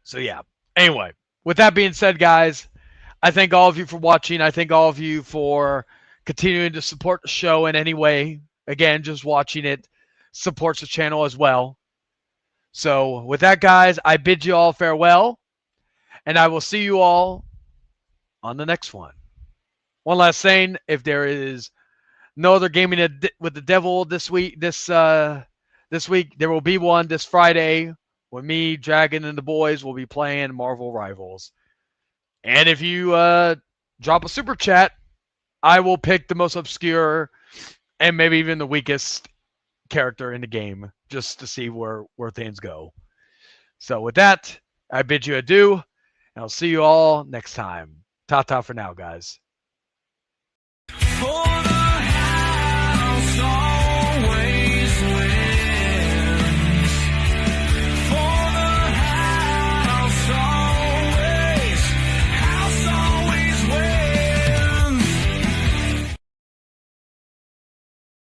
Speaker 3: So yeah. Anyway, with that being said, guys, I thank all of you for watching. I thank all of you for continuing to support the show in any way. Again, just watching it supports the channel as well. So with that, guys, I bid you all farewell, and I will see you all on the next one. One last thing, if there is no other gaming with the devil this week, there will be one this Friday when me, Dragon, and the boys will be playing Marvel Rivals. And if you drop a super chat, I will pick the most obscure and maybe even the weakest character in the game just to see where things go. So with that, I bid you adieu, and I'll see you all next time. Ta-ta for now, guys.